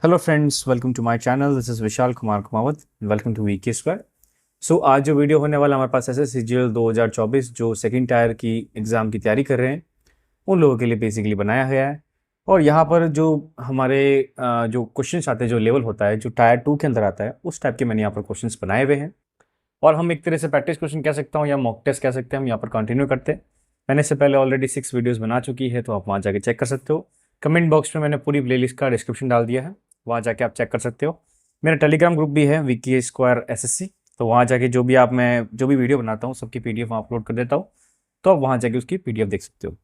Hello friends, welcome to my channel. This is Vishal Kumar Kumawat. Welcome to VK square. So आज जो video होने वाला हमारे पास ऐसे सीजीएल 2024 जो सेकंड टायर की एग्ज़ाम की तैयारी कर रहे हैं उन लोगों के लिए बेसिकली बनाया गया है। और यहाँ पर जो हमारे जो क्वेश्चंस आते हैं, जो लेवल होता है जो टायर 2 के अंदर आता है, उस टाइप के मैंने यहाँ पर क्वेश्चंस बनाए हुए हैं। और हम एक तरह से प्रैक्टिस क्वेश्चन कह सकता हूँ या मॉक टेस्ट कह सकते हैं, हम यहाँ पर कंटिन्यू करते हैं। मैंने इससे पहले ऑलरेडी 6 वीडियोस बना चुकी है, तो आप वहाँ जाके चेक कर सकते हो। कमेंट बॉक्स में मैंने पूरी प्लेलिस्ट का डिस्क्रिप्शन डाल दिया है, वहाँ जाके आप चेक कर सकते हो। मेरा टेलीग्राम ग्रुप भी है वीके स्क्वायर एसएससी, तो वहाँ जाके मैं जो भी वीडियो बनाता हूँ सबकी पीडीएफ वहाँ अपलोड कर देता हूँ, तो आप वहाँ जाके उसकी पीडीएफ देख सकते हो।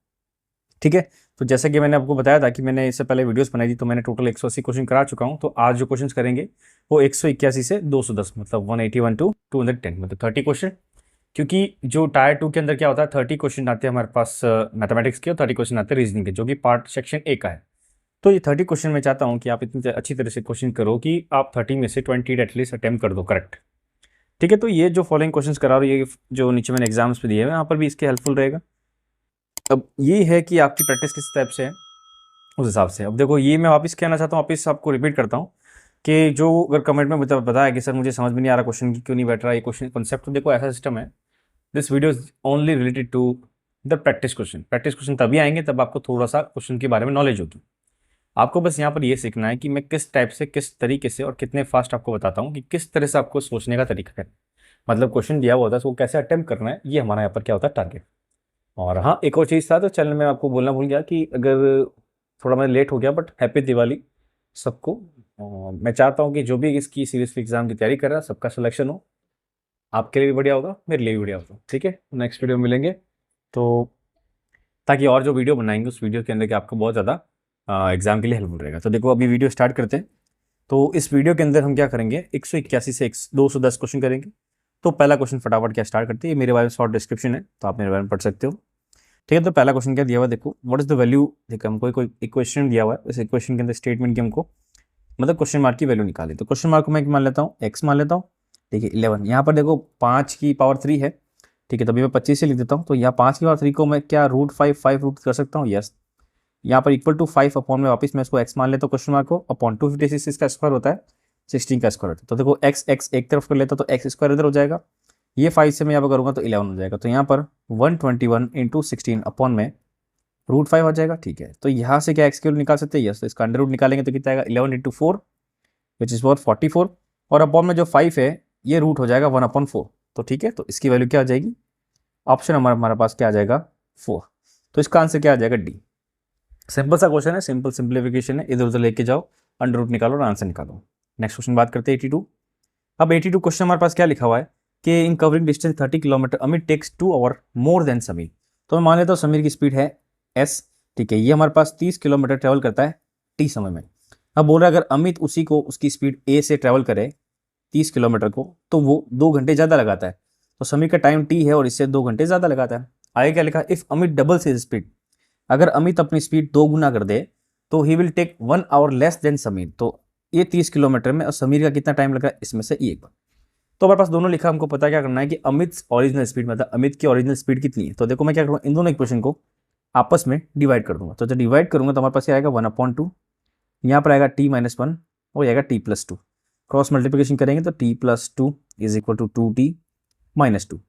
ठीक है। तो जैसे कि मैंने आपको बताया था कि मैंने इससे पहले वीडियोस बनाई थी, तो मैंने टोटल 180 क्वेश्चन करा चुका हूँ। तो आज जो क्वेश्चंस करेंगे वो 181 से 210, मतलब 181 टू 210, मतलब 30 क्वेश्चन। क्योंकि जो टायर 2 के अंदर क्या होता है, 30 क्वेश्चन आते हैं हमारे पास मैथमेटिक्स के, और 30 क्वेश्चन आते हैं रीजनिंग के, जो कि पार्ट सेक्शन ए का है। तो ये 30 क्वेश्चन मैं चाहता हूँ कि आप इतनी अच्छी तरह से क्वेश्चन करो कि आप 30 में से 20 एटलीस्ट अटेम्प्ट कर दो करेक्ट। ठीक है। तो ये जो फॉलोइंग क्वेश्चंस करा रहा हूँ, ये जो नीचे मैंने एग्जाम्स पे दिए हैं, यहाँ पर भी इसके हेल्पफुल रहेगा। अब ये है कि आपकी प्रैक्टिस किस टाइप से है उस हिसाब से। अब देखो, ये मैं वापस कहना चाहता हूँ, वापस आपको रिपीट करता हूँ कि जो अगर कमेंट में बताया कि सर मुझे समझ में नहीं आ रहा क्वेश्चन क्यों नहीं बैठ रहा ये क्वेश्चन कॉन्सेप्ट, तो देखो ऐसा सिस्टम है, this video is only related to the practice question. Practice question तभी आएंगे तब आपको थोड़ा सा क्वेश्चन के बारे में नॉलेज होगी। आपको बस यहाँ पर ये सीखना है कि मैं किस टाइप से, किस तरीके से और कितने फास्ट आपको बताता हूँ कि किस तरह से आपको सोचने का तरीका है। मतलब क्वेश्चन दिया हुआ होता है, उसको कैसे अटेम्प्ट करना है, ये हमारा यहाँ पर क्या होता है, टारगेट। और हाँ, एक और चीज़ था, तो चैनल में आपको बोलना भूल गया कि अगर थोड़ा मैं लेट हो गया, बट हैप्पी दिवाली सबको। मैं चाहता हूँ कि जो भी इसकी सीरियसली एग्जाम की तैयारी कर रहा है, सबका सिलेक्शन हो। आपके लिए भी बढ़िया होगा, मेरे लिए भी बढ़िया होगा। ठीक है, नेक्स्ट वीडियो में मिलेंगे, तो ताकि और जो वीडियो बनाएंगे उस वीडियो के अंदर कि आपको बहुत ज़्यादा एग्जाम के लिए हेल्पफुल रहेगा। तो देखो, अभी वीडियो स्टार्ट करते हैं। तो इस वीडियो के अंदर हम क्या करेंगे, 181 से 210 क्वेश्चन करेंगे। तो पहला क्वेश्चन फटाफट क्या स्टार्ट करते हैं, ये मेरे बारे में शॉर्ट डिस्क्रिप्शन है, तो आप मेरे बारे में पढ़ सकते हो। ठीक है। तो पहला क्वेश्चन क्या दिया हुआ है, देखो, व्हाट इज द वैल्यू। देखो, हमको कोई इक्वेशन दिया हुआ है, इस इक्वेशन के अंदर स्टेटमेंट की हमको मतलब क्वेश्चन मार्क की वैल्यू निकाली। तो क्वेश्चन मार्क को मैं मान लेता हूँ एक्स मान लेता हूँ। ठीक है, 11। यहाँ पर देखो 5 की पावर 3 है। ठीक है, तभी मैं 25 से लिख देता हूँ। तो यहाँ 5 की पावर 3 को मैं क्या √5 रूट कर सकता हूँ, यस। यहाँ पर इक्वल टू 5 अपॉन में वापस मैं इसको एक्स मान लेता हूँ क्वेश्चन मार्क को, अपॉन 256 इसका स्क्वायर होता है, 16 का स्क्वायर होता है। तो देखो एक्स एक्स एक तरफ कर लेता तो एक्स स्क्वायर इधर हो जाएगा, ये 5 से मैं यहाँ पर करूँगा तो 11 हो जाएगा। तो यहाँ पर 121 इंटू 16 अपॉन में √5 हो जाएगा। ठीक है, तो यहाँ से क्या एक्स की वैल्यू निकाल सकते हैं, यस। तो इसका अंडर रूट निकालेंगे तो कितना आएगा, 11 इंटू 4 विच इज वॉट 44। और अपॉन में जो 5 है ये रूट हो जाएगा 1/4। तो ठीक है, तो इसकी वैल्यू क्या आ जाएगी, ऑप्शन हमारे पास क्या आ जाएगा, 4। तो इसका आंसर क्या आ जाएगा, डी। सिंपल सा क्वेश्चन है, सिंपल सिंप्लीफिकेशन है, इधर उधर लेके जाओ, अंडर रूट निकालो और आंसर निकालो। नेक्स्ट क्वेश्चन बात करते हैं 82। अब 82 क्वेश्चन हमारे पास क्या लिखा हुआ है कि in covering distance 30 kilometre Amit takes 2 hour more than Samir. तो मैं मान लेता हूँ समीर की स्पीड है एस। ठीक है, ये हमारे पास 30 किलोमीटर ट्रेवल करता है टी समय में। अब बोल रहा है अगर अमित उसी को उसकी स्पीड ए से ट्रेवल करे 30 किलोमीटर को, तो वो 2 घंटे ज़्यादा लगाता है। तो समीर का टाइम टी है और इससे 2 घंटे ज़्यादा लगाता है। आगे क्या लिखा, इफ अमित डबल से स्पीड, अगर अमित अपनी स्पीड 2 गुना कर दे तो he will take 1 hour less than Samir. तो ये 30 किलोमीटर में और समीर का कितना टाइम लगा, इसमें से एक बार। तो हमारे पास दोनों लिखा, हमको पता क्या करना है कि अमित ओरिजिनल स्पीड, मतलब अमित की ओरिजिनल स्पीड कितनी है। तो देखो मैं क्या करूँगा, इन दोनों इक्वेशन को आपस में डिवाइड कर दूंगा। तो जब डिवाइड करूंगा तो हमारे पास आएगा 1/2, यहाँ पर आएगा t-1 और आएगा t+2। क्रॉस मल्टीप्लिकेशन करेंगे तो t+2 is equal to 2t-2।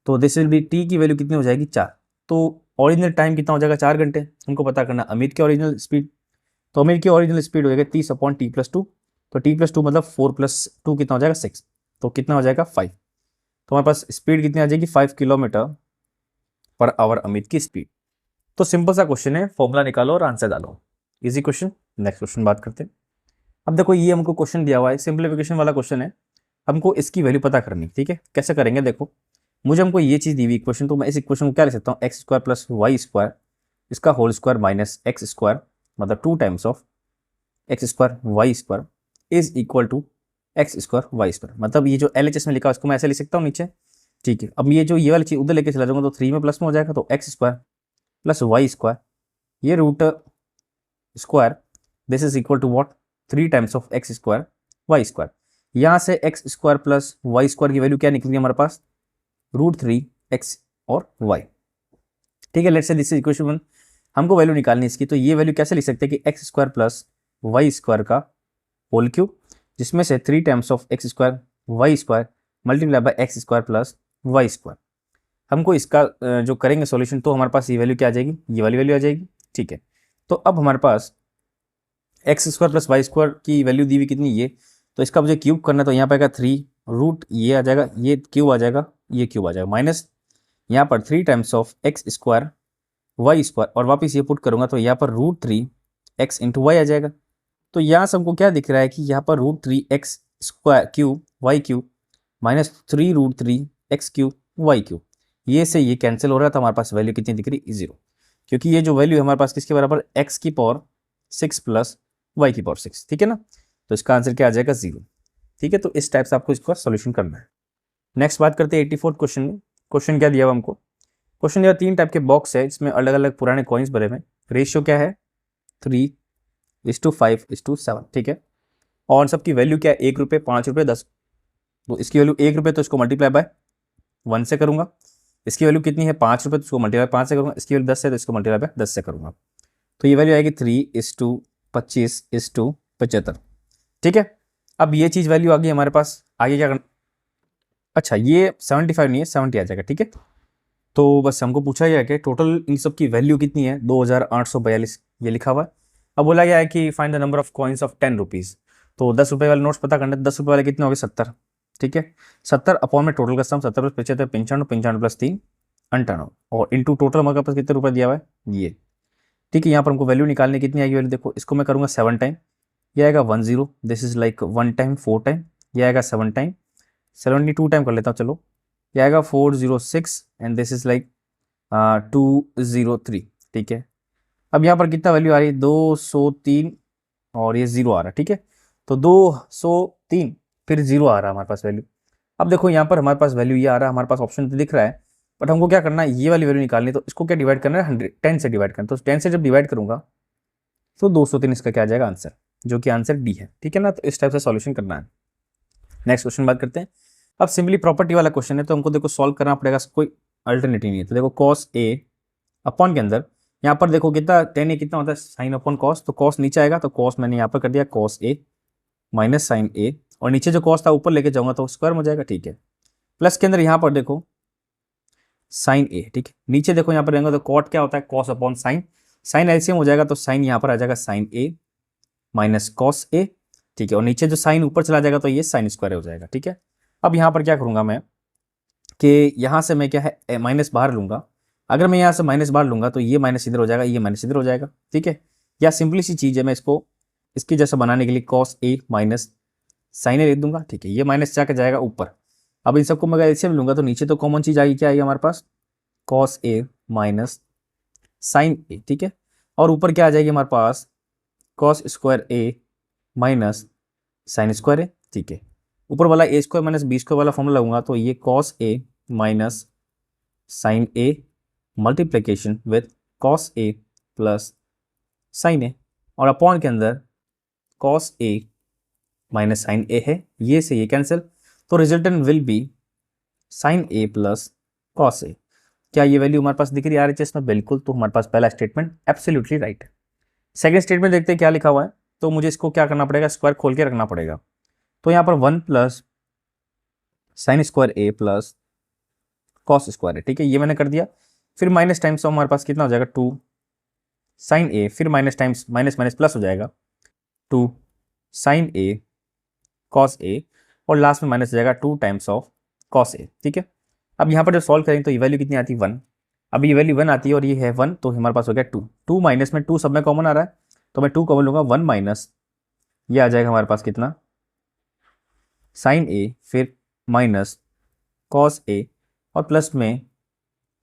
तो दिस विल बी t की वैल्यू कितनी हो जाएगी, 4। तो ओरिजिनल टाइम कितना हो जाएगा, 4 घंटे। हमको पता करना अमित की ओरिजिनल स्पीड। तो अमित की ओरिजिनल स्पीड हो जाएगा 30/t+2। तो t+2 मतलब 4+2 कितना हो जाएगा, 6। तो कितना हो जाएगा, 5। तो हमारे पास स्पीड कितनी आ जाएगी, 5 किलोमीटर पर आवर अमित की स्पीड। तो सिंपल सा क्वेश्चन है, फॉर्मूला निकालो और आंसर डालो, इजी क्वेश्चन। नेक्स्ट क्वेश्चन बात करते हैं। अब देखो, ये हमको क्वेश्चन दिया हुआ है, सिंप्लीफिकेशन वाला क्वेश्चन है, हमको इसकी वैल्यू पता करनी। ठीक है, कैसे करेंगे, देखो मुझे हमको ये चीज़ दी हुई इक्वेशन, तो मैं इस इक्वेशन को क्या लिख सकता हूँ, x square plus Y square इसका whole square minus x square, मतलब 2 times of x square Y square is equal to x square Y square. मतलब ये जो LHS में लिखा है उसको मैं ऐसे लिख सकता हूँ नीचे। ठीक है, अब ये वाली चीज़ उधर लेके चला जाऊंगा तो 3 में प्लस में हो जाएगा, तो x square plus Y square, ये root square, this is equal to what, 3 times of x square Y square. यहाँ से x square plus Y square की वैल्यू क्या निकलेगी हमारे पास, √3x और y। ठीक है, let's say this is equation 1। हमको वैल्यू निकालनी है इसकी, तो ये वैल्यू कैसे लिख सकते हैं कि X square plus Y square का होल क्यूब, जिसमें से 3 times of x square Y square multiply by X square plus Y square. हमको इसका जो करेंगे सॉल्यूशन तो हमारे पास ये वैल्यू क्या आ जाएगी, ये वाली वैल्यू आ जाएगी। ठीक है, तो अब हमारे पास x square plus Y square की वैल्यू दी हुई कितनी, ये, तो इसका मुझे क्यूब करना है, तो यहाँ पे आएगा 3 रूट, ये आ जाएगा, ये क्यूब आ जाएगा, ये क्यूब आ जाएगा, माइनस यहाँ पर 3 times of x square Y square, और वापस ये पुट करूंगा तो यहाँ पर √3 एक्स इंटू वाई आ जाएगा। तो यहाँ से हमको क्या दिख रहा है कि यहाँ पर √3 X square cube Y cube minus 3 √3 X cube Y cube, ये से ये कैंसिल हो रहा था, हमारे पास वैल्यू कितनी दिख रही, 0, क्योंकि ये जो वैल्यू है हमारे पास किसके बराबर, एक्स की पावर 6 प्लस वाई की पावर 6, ठीक है ना। तो इसका आंसर क्या आ जाएगा, 0। ठीक है, तो इस टाइप से आपको इसका सोल्यूशन करना है। नेक्स्ट बात करते हैं 84 क्वेश्चन में। क्वेश्चन क्या दिया हुआ हमको, क्वेश्चन दिया 3 टाइप के बॉक्स है, इसमें अलग अलग पुराने कॉइन्स भरे हुए, रेशियो क्या है 3:5:7, ठीक है, और सबकी वैल्यू क्या है, 1 रुपये, 5 रुपये, 10। तो इसकी वैल्यू 1 रुपये तो इसको मल्टीप्लाई बाय 1 से करूंगा, इसकी वैल्यू कितनी है 5 रुपये तो इसको मल्टीप्लाई 5 से करूंगा, इसकी वैल्यू 10 है तो इसको मल्टीप्लाई बाय 10 से करूंगा, तो ये वैल्यू आएगी 3:25:75। ठीक है, अब ये चीज़ वैल्यू आ गई हमारे पास, आगे क्या करना, अच्छा ये 75 नहीं है 70 आ जाएगा। ठीक है, तो बस हमको पूछा गया है कि टोटल इन सब की वैल्यू कितनी है, 2842 ये लिखा हुआ है। अब बोला गया है कि find the number of coins of 10 rupees, तो 10 रुपये वाले नोट्स पता करने, 10 रुपये वाले कितने हो गए 70। ठीक है, 70 अपॉन में टोटल का सम 70 + 75 95, 95 + 3 98, और इंटू टोटल हमारे पास कितने रुपये दिया हुआ है ये। ठीक है, यहाँ पर हमको वैल्यू निकालने कितनी आएगी वैल्यू, देखो इसको मैं करूँगा 7 टाइम, ये आएगा 10, this is like 1 time 4 time, ये आएगा 7 टाइम, 72 टाइम कर लेता हूँ, चलो ये आएगा 406 एंड दिस इज लाइक 203। ठीक है, अब यहाँ पर कितना वैल्यू आ रही है 203 और ये 0 आ रहा है। ठीक है, तो 203 फिर 0 आ रहा है हमारे पास वैल्यू। अब देखो यहाँ पर हमारे पास वैल्यू ये आ रहा है, हमारे पास ऑप्शन तो दिख रहा है, बट हमको क्या करना है, ये वाली वैल्यू निकालनी है, तो इसको क्या डिवाइड करना है 10 से डिवाइड करना, तो 10 से जब डिवाइड करूंगा तो 203 इसका क्या आ जाएगा आंसर, जो कि आंसर डी है। ठीक है ना, तो इस टाइप से सॉल्यूशन करना है। नेक्स्ट क्वेश्चन बात करते हैं। अब सिंपली प्रॉपर्टी वाला क्वेश्चन है, तो हमको देखो सॉल्व करना पड़ेगा, कोई अल्टरनेटिव नहीं है। तो देखो cos a अपॉन के अंदर यहाँ पर देखो कितना tan a कितना होता है sin अपॉन cos, तो cos नीचे आएगा, तो cos मैंने यहाँ पर कर दिया cos a minus sin a, और नीचे जो cos था ऊपर लेके जाऊंगा तो स्क्वायर हो जाएगा। ठीक है, प्लस के अंदर यहाँ पर देखो sin a। ठीक है, नीचे देखो यहाँ पर रहेंगे तो cot क्या होता है cos upon sin, sin LCM हो जाएगा तो sin यहाँ पर आ जाएगा sin a minus cos a। ठीक है, और नीचे जो sin ऊपर चला जाएगा तो ये sin स्क्वायर हो जाएगा। ठीक है, अब यहाँ पर क्या करूँगा मैं कि यहाँ से मैं क्या है माइनस बाहर लूँगा, अगर मैं यहाँ से माइनस बाहर लूँगा तो ये माइनस इधर हो जाएगा, ये माइनस इधर हो जाएगा। ठीक है, या सिंपली सी चीज़ है, मैं इसको इसकी जैसा बनाने के लिए cos a minus sin a लिख दूंगा। ठीक है, ये माइनस जाकर जाएगा ऊपर, अब इन सबको मैं अगर ऐसे लूँगा तो नीचे तो कॉमन चीज़ आएगी, क्या आएगी हमारे पास cos a minus sin a। ठीक है, और ऊपर क्या आ जाएगी हमारे पास cos square a minus sin square a। ठीक है, ऊपर वाला a square minus b square वाला फॉर्मूला लगाऊंगा तो ये cos a minus sin a multiplication with cos a plus sin a, और अपॉन के अंदर cos a minus sin a है, ये से ये कैंसिल, तो resultant will be sin a plus cos a। क्या ये वैल्यू हमारे पास दिख रही है RHS में, बिल्कुल, तो हमारे पास पहला स्टेटमेंट एब्सोल्युटली राइट है। सेकंड स्टेटमेंट देखते हैं क्या लिखा हुआ है, तो मुझे इसको क्या करना पड़ेगा, स्क्वायर खोल के रखना पड़ेगा, तो यहाँ पर 1 plus sin square a plus cos square है। ठीक है, ये मैंने कर दिया, फिर माइनस टाइम्स हमारे पास कितना हो जाएगा 2 sin a, फिर minus times minus minus plus हो जाएगा 2 sin a cos a, और लास्ट में माइनस हो जाएगा 2 टाइम्स ऑफ cos a। ठीक है, अब यहाँ पर जब सॉल्व करेंगे तो ये वैल्यू कितनी आती है 1, अब ये वैल्यू 1 आती है और ये है 1, तो हमारे पास हो गया 2, 2 माइनस में 2 सब में कॉमन आ रहा है, तो मैं 2 कॉमन लूँगा, 1 माइनस ये आ जाएगा हमारे पास कितना sin a, फिर माइनस cos a, और प्लस में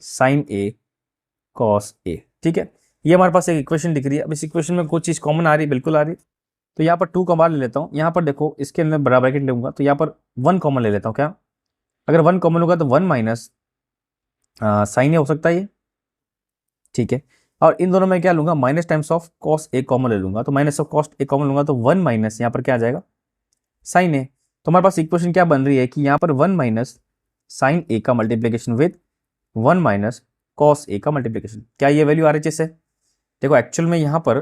sin a cos a। ठीक है, ये हमारे पास एक इक्वेशन दिख रही है। अब इस इक्वेशन में कोई चीज़ कॉमन आ रही है, बिल्कुल आ रही है, तो यहाँ पर 2 का बाहर ले लेता हूँ, यहाँ पर देखो इसके अंदर बड़ा ब्रैकेट लूँगा तो यहाँ पर 1 कॉमन ले लेता हूँ। क्या, अगर 1 कॉमन होगा तो 1 माइनस साइन ए हो सकता है ये। ठीक है, और इन दोनों में क्या लूँगा, minus times of cos A common ले लूँगा, तो minus of cost A common लूँगा तो 1 माइनस यहाँ पर क्या आ जाएगा साइन ए। तो हमारे पास इक्वेशन क्या बन रही है कि यहाँ पर 1 माइनस साइन ए का multiplication with 1 minus cos A का मल्टीप्लीकेशन। क्या ये वैल्यू RHS है? देखो एक्चुअल में यहाँ पर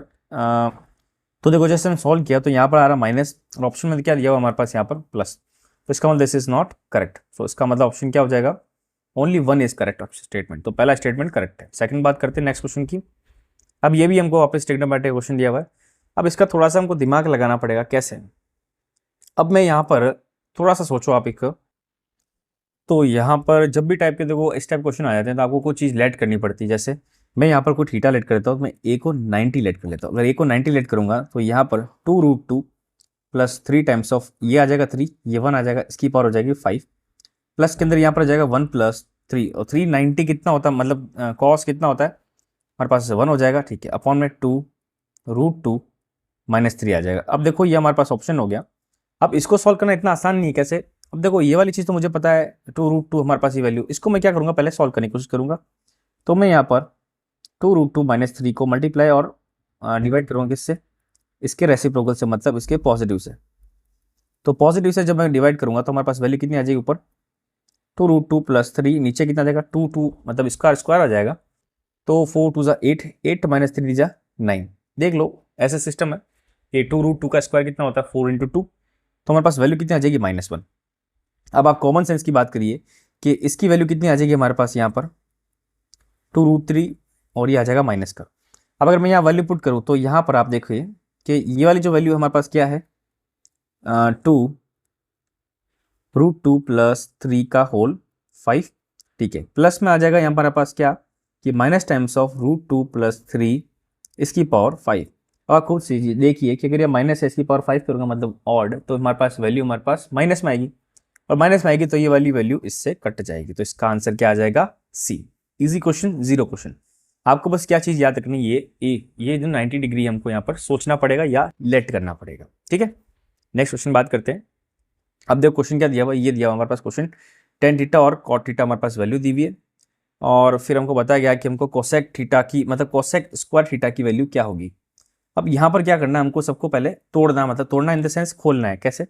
तो देखो जैसे हमने सॉल्व किया तो यहाँ पर आ रहा माइनस और ऑप्शन में क्या दिया हुआ हमारे पास यहाँ पर प्लस, तो इसका मतलब दिस इज नॉट करेक्ट। तो इसका मतलब ऑप्शन क्या हो जाएगा, only one is correct statement. तो पहला स्टेटमेंट करेक्ट है। सेकंड बात करते हैं नेक्स्ट क्वेश्चन की। अब ये भी हमको वापस ट्रिग्नोमेट्रिक क्वेश्चन दिया हुआ है। अब इसका थोड़ा सा हमको दिमाग लगाना पड़ेगा। कैसे? अब मैं यहाँ पर थोड़ा सा सोचो आप एक, तो यहाँ पर जब भी टाइप के देखो इस टाइप क्वेश्चन आ जाते हैं तो आपको कोई चीज़ लेट करनी पड़ती है। जैसे मैं यहाँ पर कोई थीटा लेट करता हूँ तो मैं ए को 90 लेट कर लेता हूँ। अगर ए को 90 लेट करूँगा तो यहाँ पर 2√2 प्लस 3 टाइम्स ऑफ ये आ जाएगा 3, ये 1 आ जाएगा, इसकी पावर हो जाएगी 5, प्लस के अंदर यहाँ पर आ जाएगा 1 प्लस 3, और 390 कितना होता है, मतलब कॉस कितना होता है हमारे पास 1 हो जाएगा। ठीक है, अपॉन में 2√2 माइनस 3 आ जाएगा। अब देखो ये हमारे पास ऑप्शन हो गया। अब इसको सॉल्व करना इतना आसान नहीं है। कैसे? अब देखो ये वाली चीज़ तो मुझे पता है 2√2 हमारे पास ये वैल्यू, इसको मैं क्या करूँगा, पहले सॉल्व करने की कोशिश करूँगा। तो मैं यहाँ पर 2√2 माइनस 3 को मल्टीप्लाई और डिवाइड करूँगा किससे, इसके रेसिप्रोकल से, मतलब इसके पॉजिटिव से। तो पॉजिटिव से जब मैं डिवाइड करूँगा तो हमारे पास वैल्यू कितनी आ जाएगी, ऊपर 2√2 प्लस 3, नीचे कितना आ जाएगा 2 मतलब इसका स्क्वायर आ जाएगा। तो 4 2 8, 8 माइनस 3 दीजा 9। देख लो ऐसा सिस्टम है कि 2√2 का स्क्वायर कितना होता है 4 × 2, तो हमारे पास वैल्यू कितनी आ जाएगी -1। अब आप कॉमन सेंस की बात करिए कि इसकी वैल्यू कितनी आ जाएगी हमारे पास यहाँ पर 2√3, और ये आ जाएगा माइनस का। अब अगर मैं यहाँ वैल्यू पुट करूँ तो यहाँ पर आप देखिए कि ये वाली जो वैल्यू हमारे पास क्या है, 2√2 प्लस 3 का होल 5। ठीक है, प्लस में आ जाएगा यहाँ पर हमारे पास क्या कि माइनस टाइम्स ऑफ √2 प्लस 3 इसकी पावर 5। और खुद से देखिए कि अगर ये माइनस है इसकी पावर 5 करूँगा मतलब ऑड, तो हमारे पास वैल्यू हमारे पास माइनस में आएगी, और माइनस में आएगी तो ये वाली वैल्यू इससे कट जाएगी। तो इसका आंसर क्या आ जाएगा, C. Easy question, zero question. आपको बस क्या चीज़ याद रखनी, ये जो 90 डिग्री हमको यहाँ पर सोचना पड़ेगा या लेट करना पड़ेगा। ठीक है, नेक्स्ट क्वेश्चन बात करते हैं। अब देखो क्वेश्चन क्या दिया हुआ, ये दिया हुआ हमारे पास क्वेश्चन tan थीटा और cot थीटा हमारे पास वैल्यू दी हुई है, और फिर हमको बताया गया कि हमको कोसेक थीटा की, मतलब कोसेक स्क्वायर थीटा की वैल्यू क्या होगी। अब यहाँ पर क्या करना है, हमको सबको पहले तोड़ना, मतलब तोड़ना इन द सेंस खोलना है। कैसे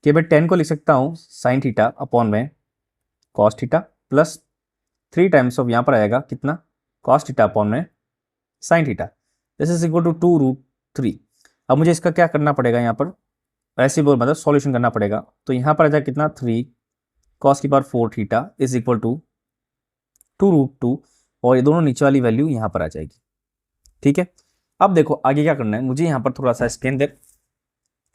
कि मैं 10 को लिख सकता हूँ साइन थीटा अपॉन में cos theta, plus 3 times of यहाँ पर आएगा कितना कॉस थीटा अपॉन में sine theta, this is equal to 2√3। अब मुझे इसका क्या करना पड़ेगा, यहाँ पर ऐसे बोल मतलब सॉल्यूशन करना पड़ेगा। तो यहाँ पर आ जाएगा कितना 3 कॉस की power 4 theta is equal to 2√2, और ये दोनों नीचे वाली वैल्यू यहाँ पर आ जाएगी। ठीक है, अब देखो आगे क्या करना है, मुझे यहाँ पर थोड़ा सा इसके अंदर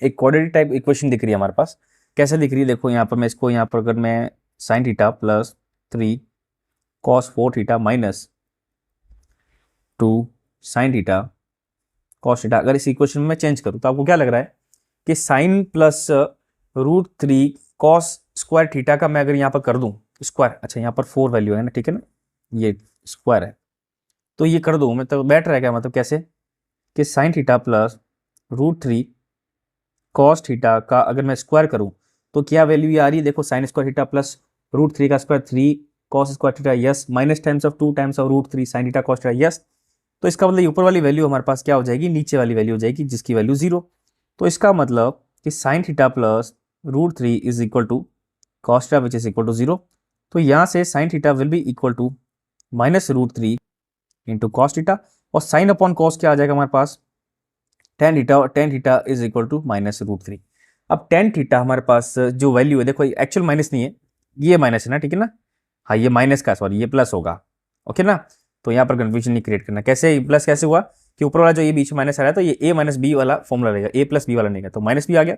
एक क्वाड्रेटिक टाइप इक्वेशन दिख रही है हमारे पास। कैसे दिख रही है, देखो यहाँ पर मैं इसको, यहाँ पर अगर मैं sign theta plus 3 cos 4 theta minus 2 sine theta cos theta, अगर इस इक्वेशन में मैं चेंज करूँ तो आपको क्या लग रहा है कि sine plus √3 cos square theta का मैं अगर यहाँ पर कर दूँ स्क्वायर, अच्छा यहाँ पर 4 वैल्यू है ना, ठीक है ना, ये स्क्वायर है, तो ये कर दूँ मैं तो बेटर रहेगा। मतलब कैसे कि sine theta plus √3 cos theta का अगर मैं स्क्वायर करूँ तो क्या वैल्यू आ रही है, देखो साइन स्क्वायर थीटा प्लस √3 का square 3 cos square theta, yes, minus times of 2 times of √3 sine theta cos theta, yes. तो इसका मतलब ऊपर वाली वैल्यू हमारे पास क्या हो जाएगी, नीचे वाली वैल्यू हो जाएगी जिसकी वैल्यू 0। तो इसका मतलब कि sine theta plus √3 is equal to cos theta which is equal to 0। तो यहाँ से sine theta will be equal to -√3 into cos theta, और साइन अपॉन कॉस क्या आ जाएगा हमारे पास tan theta is equal to -√3। अब tan थीटा हमारे पास जो वैल्यू है, देखो एक्चुअल माइनस नहीं है, ये माइनस है ना, ठीक है ना, हाँ ये माइनस का, सॉरी ये प्लस होगा, ओके ना। तो यहाँ पर कंफ्यूजन नहीं क्रिएट करना। कैसे प्लस कैसे हुआ कि ऊपर वाला जो ये बीच में माइनस आ रहा है तो ये a माइनस बी वाला फॉर्मूला रहेगा, a प्लस बी वाला नहीं है, तो माइनस बी आ गया।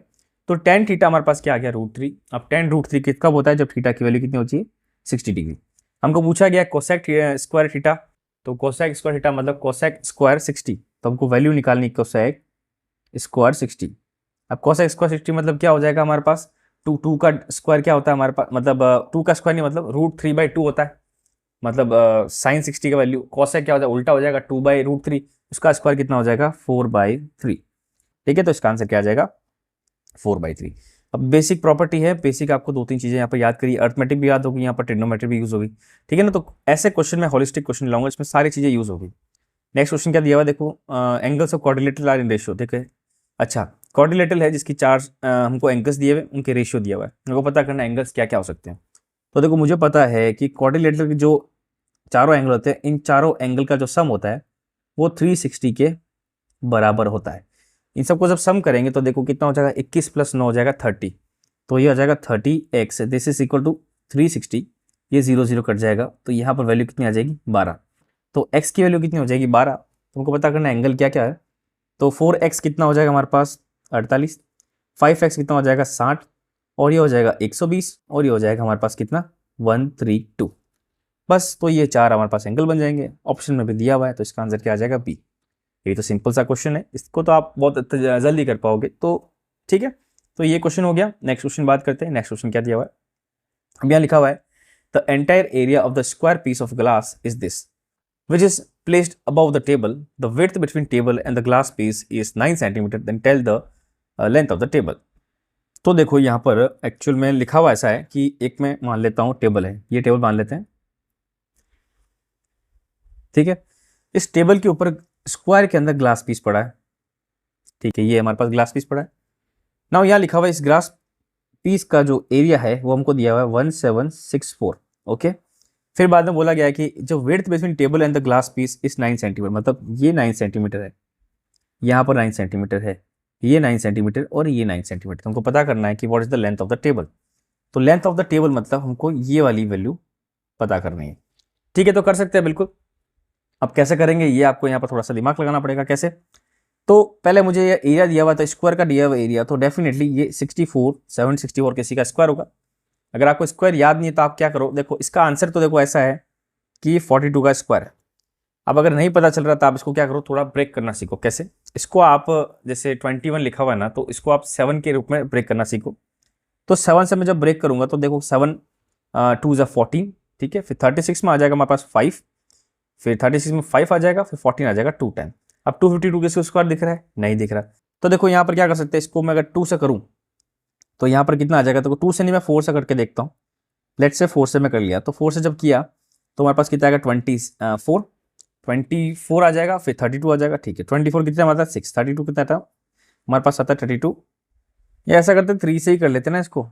तो tan थीटा हमारे पास क्या आ गया √3। अब tan√3 कब होता है, जब थीटा की वैल्यू कितनी होती है 60 डिग्री। हमको पूछा गया कोसेक स्क्वायर थीटा, तो कोसेक स्क्वायर थीटा मतलब कोसेक स्क्वायर 60, तो हमको वैल्यू निकालनी कोसेक स्क्वायर 60। अब कोसेक स्क्वायर 60 मतलब क्या हो जाएगा हमारे पास, 2 का स्क्वायर क्या होता है हमारे पास, मतलब 2 का स्क्वायर नहीं मतलब √3/2 होता है, मतलब साइन 60 का वैल्यू कोसेक क्या हो जाएगा, उल्टा हो जाएगा 2/√3, उसका स्क्वायर कितना हो जाएगा 4/3। ठीक है, तो इसका आंसर क्या आ जाएगा 4/3। अब बेसिक प्रॉपर्टी है, बेसिक आपको 2-3 चीजें यहाँ पर याद करिए, अर्थमेटिक भी याद होगी, यहाँ पर ट्रिग्नोमेट्री भी यूज होगी, ठीक है ना। तो ऐसे क्वेश्चन में होलिस्टिक क्वेश्चन लाऊंगा, इसमें सारी चीजें यूज होगी। नेक्स्ट क्वेश्चन क्या दिया हुआ, देखो angles of quadrilateral are in ratio, देखो अच्छा क्वाड्रिलेटरल है जिसकी 4 हमको एंगल्स दिए हुए, उनके रेशियो दिया हुआ है, हमको पता करना एंगल्स क्या क्या हो सकते हैं। तो देखो मुझे पता है कि क्वाड्रिलेटरल के जो चारों एंगल होते हैं, इन चारों एंगल का जो सम होता है वो 360 के बराबर होता है। इन सबको जब सम करेंगे तो देखो कितना हो जाएगा, 21 + 9 हो जाएगा 30, तो ये हो जाएगा 30x, this is equal to 360, ये 0 0 कट जाएगा, तो यहाँ पर वैल्यू कितनी आ जाएगी 12। तो x की वैल्यू कितनी हो जाएगी 12, तुमको पता करना है एंगल क्या क्या है। तो 4x कितना हो जाएगा हमारे पास 48, 5x कितना हो जाएगा 60, और ये हो जाएगा 120, और ये हो जाएगा हमारे पास कितना 132। बस तो ये 4 हमारे पास एंगल बन जाएंगे, ऑप्शन में भी दिया हुआ है, तो इसका आंसर क्या आ जाएगा बी। ये तो सिंपल सा क्वेश्चन है, इसको तो आप बहुत जल्दी कर पाओगे, तो ठीक है। तो ये क्वेश्चन हो गया। नेक्स्ट क्वेश्चन बात करते हैं। नेक्स्ट क्वेश्चन क्या दिया हुआ है, अब यहाँ लिखा हुआ है the entire area of the square piece of glass is this which is placed above the table. The width between table and the glass piece is 9 cm. Then tell the length of the table. तो देखो यहाँ पर actual में लिखा हुआ ऐसा है कि एक मैं मान लेता हूँ टेबल है, ये टेबल मान लेते हैं, ठीक है। इस टेबल के ऊपर स्क्वायर के अंदर ग्लास पीस पड़ा है, ठीक है, ये हमारे पास ग्लास पीस पड़ा है। नाउ यहाँ लिखा हुआ है इस ग्लास पीस का जो एरिया है वो हमको दिया हुआ है 1764, ओके। फिर बाद में बोला गया है कि जो width between table and the glass piece is 9 centimetre, मतलब ये 9 सेंटीमीटर है, यहाँ पर 9 सेंटीमीटर है, ये 9 सेंटीमीटर और ये 9 सेंटीमीटर। तो हमको पता करना है कि what is the length of the table. तो लेंथ ऑफ द टेबल मतलब हमको ये वाली वैल्यू पता करनी है, ठीक है। तो कर सकते हैं बिल्कुल। अब कैसे करेंगे, ये आपको यहाँ पर थोड़ा सा दिमाग लगाना पड़ेगा। कैसे, तो पहले मुझे ये एरिया दिया हुआ था, स्क्वायर का दिया हुआ एरिया, तो डेफिनेटली ये 764 किसी का स्क्वायर होगा। अगर आपको स्क्वायर याद नहीं है तो आप क्या करो, देखो इसका आंसर तो देखो ऐसा है कि 42 का स्क्वायर है। अब अगर नहीं पता चल रहा तो आप इसको क्या करो, थोड़ा ब्रेक करना सीखो। कैसे, इसको आप जैसे 21 लिखा हुआ है ना, तो इसको आप 7 के रूप में ब्रेक करना सीखो। तो 7 से मैं जब ब्रेक करूंगा तो देखो 7 2 ज़ा 14, ठीक है। फिर 36 में आ जाएगा हमारे पास 5, फिर 36 में 5 आ जाएगा, फिर 14 आ जाएगा 2 10। अब 252 किसको स्क्वायर दिख रहा है, नहीं दिख रहा। तो देखो यहाँ पर क्या कर सकते हैं, इसको मैं अगर 2 से करूँ तो यहाँ पर कितना आ जाएगा, तो 2 से नहीं मैं 4 से करके देखता हूँ। लेट्स से 4 से मैं कर लिया, तो 4 से जब किया तो हमारे पास कितना आएगा 24 आ जाएगा, फिर 32 आ जाएगा, ठीक है। 24 कितना हमारे पास 6, 32 कितना था हमारे पास आता है 32। ये ऐसा करते 3 से ही कर लेते ना इसको,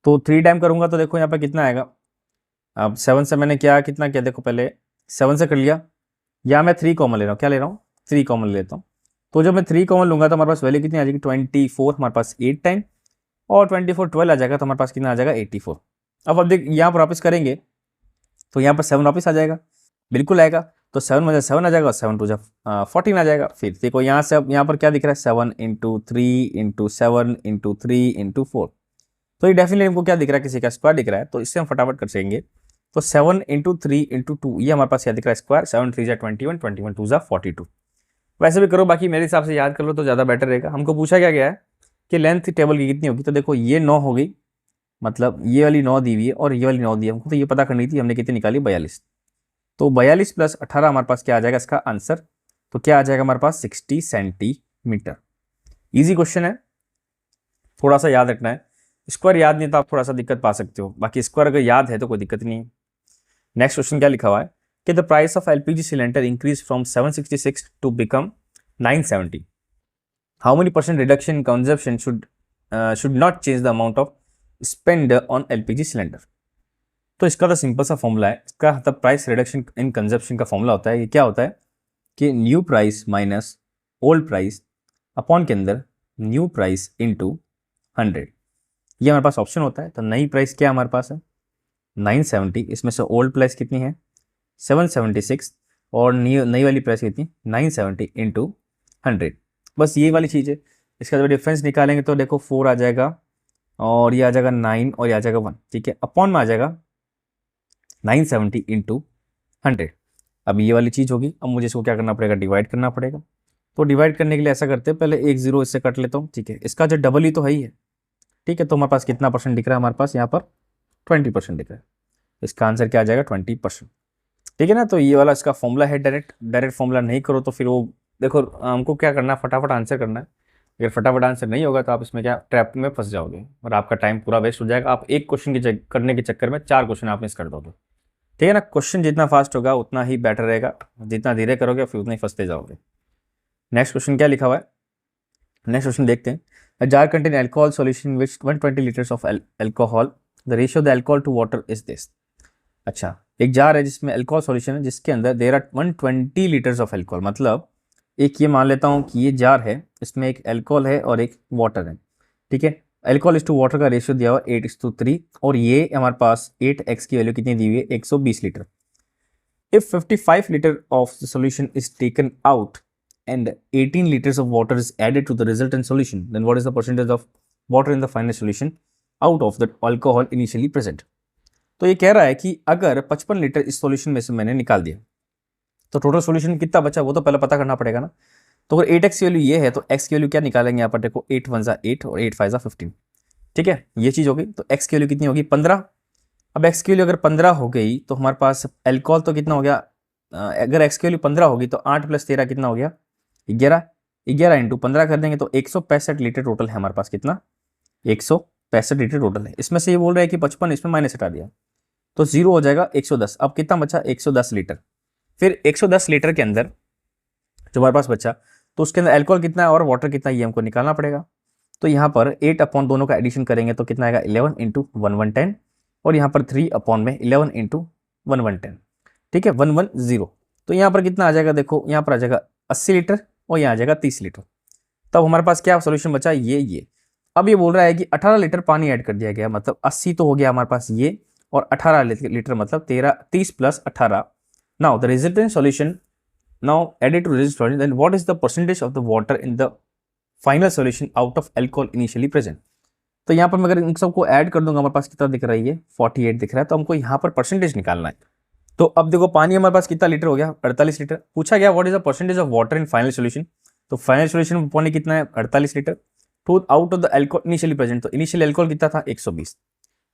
तो 3 टाइम करूँगा तो देखो यहाँ पर कितना आएगा। अब 7 से मैंने क्या कितना किया, देखो पहले 7 से कर लिया, या मैं 3 कॉमन ले रहा हूँ, क्या ले रहा हूँ 3 कॉमन ले लेता हूँ। तो जब मैं 3 कॉमन लूँगा तो हमारे पास वैल्यू कितनी आ जाएगी 24 हमारे पास 8 टाइम, और 24 12 आ जाएगा, तो हमारे पास कितना आ जाएगा 84। अब देख यहाँ पर वापस करेंगे तो यहाँ पर 7 वापस आ जाएगा, बिल्कुल आएगा। तो 7 में 7 आ जाएगा, और 7 2 14 आ जाएगा। फिर देखो यहाँ से, अब यहाँ पर क्या दिख रहा है 7 × 3 × 7 × 3 × 4, तो ये डेफिनेटली हमको क्या दिख रहा है, किसी का स्क्वायर दिख रहा है। तो इससे हम फटाफट कर सकेंगे। तो 7 × 3 × 2, ये हमारे पास क्या दिख रहा है स्क्वायर, 7 3 = 21, 21 2 = 42। वैसे भी करो, बाकी मेरे हिसाब से याद कर लो तो ज़्यादा बेटर रहेगा। हमको पूछा क्या गया है कि लेंथ टेबल की कितनी होगी, तो देखो ये 9 हो गई, मतलब ये वाली 9 दी हुई है और ये वाली 9 दी है। हमको तो ये पता करनी थी, हमने कितनी निकाली 42। तो 42 + 18 हमारे पास क्या आ जाएगा इसका आंसर, तो क्या आ जाएगा हमारे पास 60 सेंटीमीटर। ईजी क्वेश्चन है, थोड़ा सा याद रखना है। स्क्वायर याद नहीं तो आप थोड़ा सा दिक्कत पा सकते हो, बाकी स्क्वायर अगर याद है तो कोई दिक्कत नहीं है। नेक्स्ट क्वेश्चन क्या लिखा हुआ है कि the price of LPG cylinder increase from 766 to become 970, how many % reduction in consumption should not change the amount of spend on LPG cylinder. तो इसका तो सिंपल सा फॉर्मूला है, इसका the price reduction in consumption का formula होता है, ये क्या होता है कि new price minus old price upon के अंदर न्यू प्राइस इनटू 100, ये हमारे पास ऑप्शन होता है। तो नई प्राइस क्या हमारे पास है 970, इसमें से ओल्ड प्राइस कितनी है 776, और नई वाली प्राइस कितनी 970 × 100, बस ये वाली चीज़ है। इसका जब डिफरेंस निकालेंगे तो देखो 4 आ जाएगा, और ये आ जाएगा 9, और ये आ जाएगा 1, ठीक है। अपॉन में आ जाएगा 970 × 100। अब ये वाली चीज़ होगी, अब मुझे इसको क्या करना पड़ेगा, डिवाइड करना पड़ेगा। तो डिवाइड करने के लिए ऐसा करते हैं, पहले एक 0 इससे कट लेता हूँ, ठीक है। इसका जो डबल ही तो है ही है, ठीक है। तो हमारे पास कितना % दिख रहा है, हमारे पास यहाँ पर 20% दिख रहा है। इसका आंसर क्या आ जाएगा 20%, ठीक है ना। तो ये वाला इसका फॉर्मूला है, डायरेक्ट फॉर्मूला नहीं करो तो फिर वो देखो हमको क्या करना है, फटाफट आंसर करना है। अगर फटाफट आंसर नहीं होगा तो आप इसमें क्या ट्रैप में फंस जाओगे और आपका टाइम पूरा वेस्ट हो जाएगा। आप एक क्वेश्चन के करने के चक्कर में 4 क्वेश्चन आप मिस कर दोगे, ठीक है ना। क्वेश्चन जितना फास्ट होगा उतना ही बेटर रहेगा, जितना धीरे करोगे फिर उतना ही फंसते जाओगे। नेक्स्ट क्वेश्चन क्या लिखा हुआ है, नेक्स्ट क्वेश्चन देखते हैं। A jar contain alcohol solution which 120 liters of alcohol. The ratio of the alcohol to water is this. अच्छा, एक जार है जिसमें अल्कोहल सॉल्यूशन है, जिसके अंदर there are 120 litres of alcohol, मतलब एक ये मान लेता हूँ कि ये जार है, इसमें एक अल्कोहल है और एक वाटर है, ठीक है। अल्कोहल इस टू वाटर का रेशियो दिया हुआ 8:3 और ये हमारे पास 8x की वैल्यू कितनी दी हुई है 120 litre. If 55 litre of the solution is taken out and 18 liters of water is added to the resultant solution, then what is the percentage of water in the final solution out of the alcohol initially present? तो ये कह रहा है कि अगर 55 litre इस solution में से मैंने निकाल दिया तो टोटल सॉल्यूशन कितना बचा वो तो पहले पता करना पड़ेगा ना। तो अगर 8x की वैल्यू ये है तो x की वैल्यू क्या निकालेंगे यहाँ पर, देखो 8 1 जा 8 और 8 5 जा 15, ठीक है, ये चीज़ हो गई। तो x की वैल्यू कितनी होगी 15। अब x की वैल्यू अगर 15 हो गई तो हमारे पास एल्कोहल तो कितना हो गया, अगर x की वैल्यू 15 होगी तो 8 + 13 कितना हो गया 11, 11 × 15 कर देंगे तो 165 लीटर टोटल है हमारे पास, कितना 165 लीटर टोटल है। इसमें से ये बोल रहा है कि 55 इसमें माइनस हटा दिया तो 0 हो जाएगा 110। अब कितना बचा 110 लीटर। फिर 110 लीटर के अंदर जो हमारे पास बचा तो उसके अंदर अल्कोहल कितना है और वाटर कितना है ये हमको निकालना पड़ेगा। तो यहाँ पर 8 अपॉन दोनों का एडिशन करेंगे तो कितना आएगा 11 × 1110 और यहाँ पर 3 अपॉन में 11 × 1110, ठीक है 110। तो यहाँ पर कितना आ जाएगा, देखो यहाँ पर आ जाएगा 80 लीटर और यहाँ आ जाएगा 30 लीटर। तब हमारे पास क्या सोल्यूशन बचा ये। अब ये बोल रहा है कि 18 लीटर पानी ऐड कर दिया गया, मतलब 80 तो हो गया हमारे पास ये, और 18 लीटर मतलब 30 + 18। Now the resultant solution now added to result solution, then what is the percentage of the water in the final solution out of alcohol initially present. तो यहाँ पर मैं अगर इन सबको ऐड कर दूंगा हमारे पास कितना दिख रहा है, ये 48 दिख रहा है। तो हमको यहाँ पर परसेंटेज निकालना है। तो अब देखो पानी हमारे पास कितना लीटर हो गया 48 लीटर। पूछा गया what is the percentage of water in final solution, तो फाइनल सॉल्यूशन में पानी कितना है 48 लीटर। तो out of the alcohol initially present, तो इनिशियल अल्कोहल कितना था 120,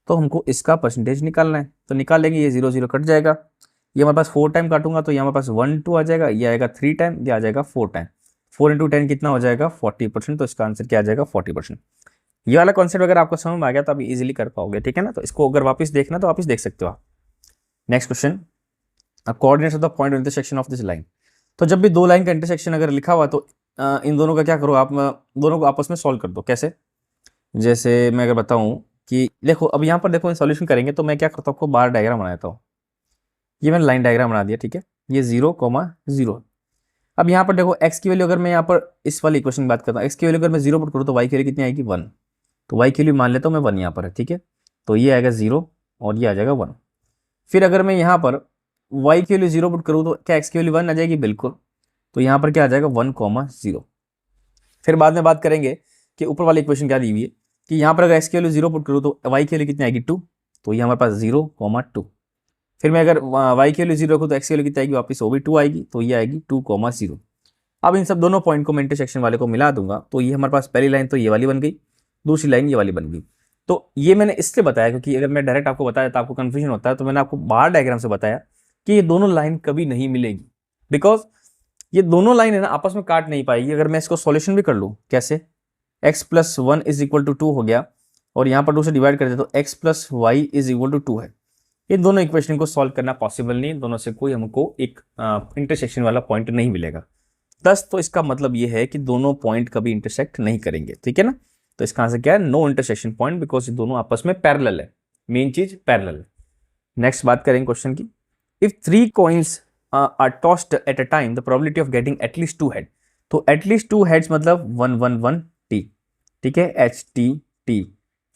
तो हमको इसका परसेंटेज निकालना है। तो निकाल लेंगे, ये 0 0 कट जाएगा, ये हमारे पास 4 टाइम काटूंगा तो ये हमारे पास 1 2 आ जाएगा, ये आएगा 3 टाइम, ये आ जाएगा 4 टाइम। 4 × 10 कितना हो जाएगा 40%। तो इसका आंसर क्या आ जाएगा 40%। ये वाला कॉन्सेप्ट अगर आपको समझ में आ गया तो आप इजीली कर पाओगे, ठीक है ना। तो इसको अगर वापस देखना तो वापस देख सकते हो आप। Next question, coordinates of the point intersection of this line. तो जब भी दो लाइन का इंटरसेक्शन अगर लिखा हुआ तो इन दोनों का क्या करो आप, दोनों को आपस में सॉल्व कर दो। कैसे, जैसे मैं अगर बताऊं कि देखो अब यहाँ पर देखो सॉल्यूशन करेंगे तो मैं क्या करता हूँ आपको बार डायग्राम बनाता हूँ। ये मैंने लाइन डायग्राम बना दिया, ठीक है, ये 0, 0। अब यहाँ पर देखो x की वैल्यू अगर मैं यहाँ पर इस वाली इक्वेशन की बात करता हूँ, x की वैल्यू अगर मैं 0 पुट करूँ तो y की वैल्यू कितनी आएगी 1। तो y की वैल्यू मान लेता हूँ मैं 1 यहाँ पर है, ठीक है। तो ये आएगा 0 और ये आ जाएगा 1। फिर अगर मैं यहाँ पर y की वैल्यू 0 पुट करूँ तो क्या x की वैल्यू 1 आ जाएगी, बिल्कुल। तो यहाँ पर क्या आ जाएगा 1, 0। फिर बाद में बात करेंगे कि ऊपर वाली इक्वेशन क्या दी हुई है कि यहाँ पर अगर x की वैल्यू 0 पुट करूँ तो y की वैल्यू कितनी आएगी 2। तो ये हमारे पास 0, 2। फिर मैं अगर y की वैल्यू 0 रखूँ तो x की वैल्यू कितनी आएगी वापस, वो भी 2 आएगी। तो ये आएगी 2, 0। अब इन सब दोनों पॉइंट को मैं इंटरसेक्शन वाले को मिला दूंगा तो ये हमारे पास पहली लाइन तो ये वाली बन गई, दूसरी लाइन ये वाली बन गई। तो ये मैंने इसलिए बताया क्योंकि अगर मैं डायरेक्ट आपको बताया तो आपको कन्फ्यूजन होता है, तो मैंने आपको बार डायग्राम से बताया कि ये दोनों लाइन कभी नहीं मिलेगी, बिकॉज ये दोनों लाइन है ना आपस में काट नहीं पाएगी। अगर मैं इसको सॉल्यूशन भी कर लूँ, कैसे, x + 1 = 2 हो गया और यहाँ पर 2 से डिवाइड कर दे तो x + y = 2 है। ये दोनों इक्वेशन को सॉल्व करना पॉसिबल नहीं, दोनों से कोई हमको एक इंटरसेक्शन वाला पॉइंट नहीं मिलेगा। 10 तो इसका मतलब ये है कि दोनों पॉइंट कभी इंटरसेक्ट नहीं करेंगे, ठीक है ना। तो इसका आंसर क्या है, नो इंटरसेक्शन पॉइंट, बिकॉज ये दोनों आपस में पैरेलल है, मेन चीज पैरेलल है। नेक्स्ट बात करेंगे क्वेश्चन की, if 3 coins are tossed at a time the probability of getting at least 2 head. तो एटलीस्ट 2 हेड्स मतलब 1 1 1 t, ठीक है, h t t।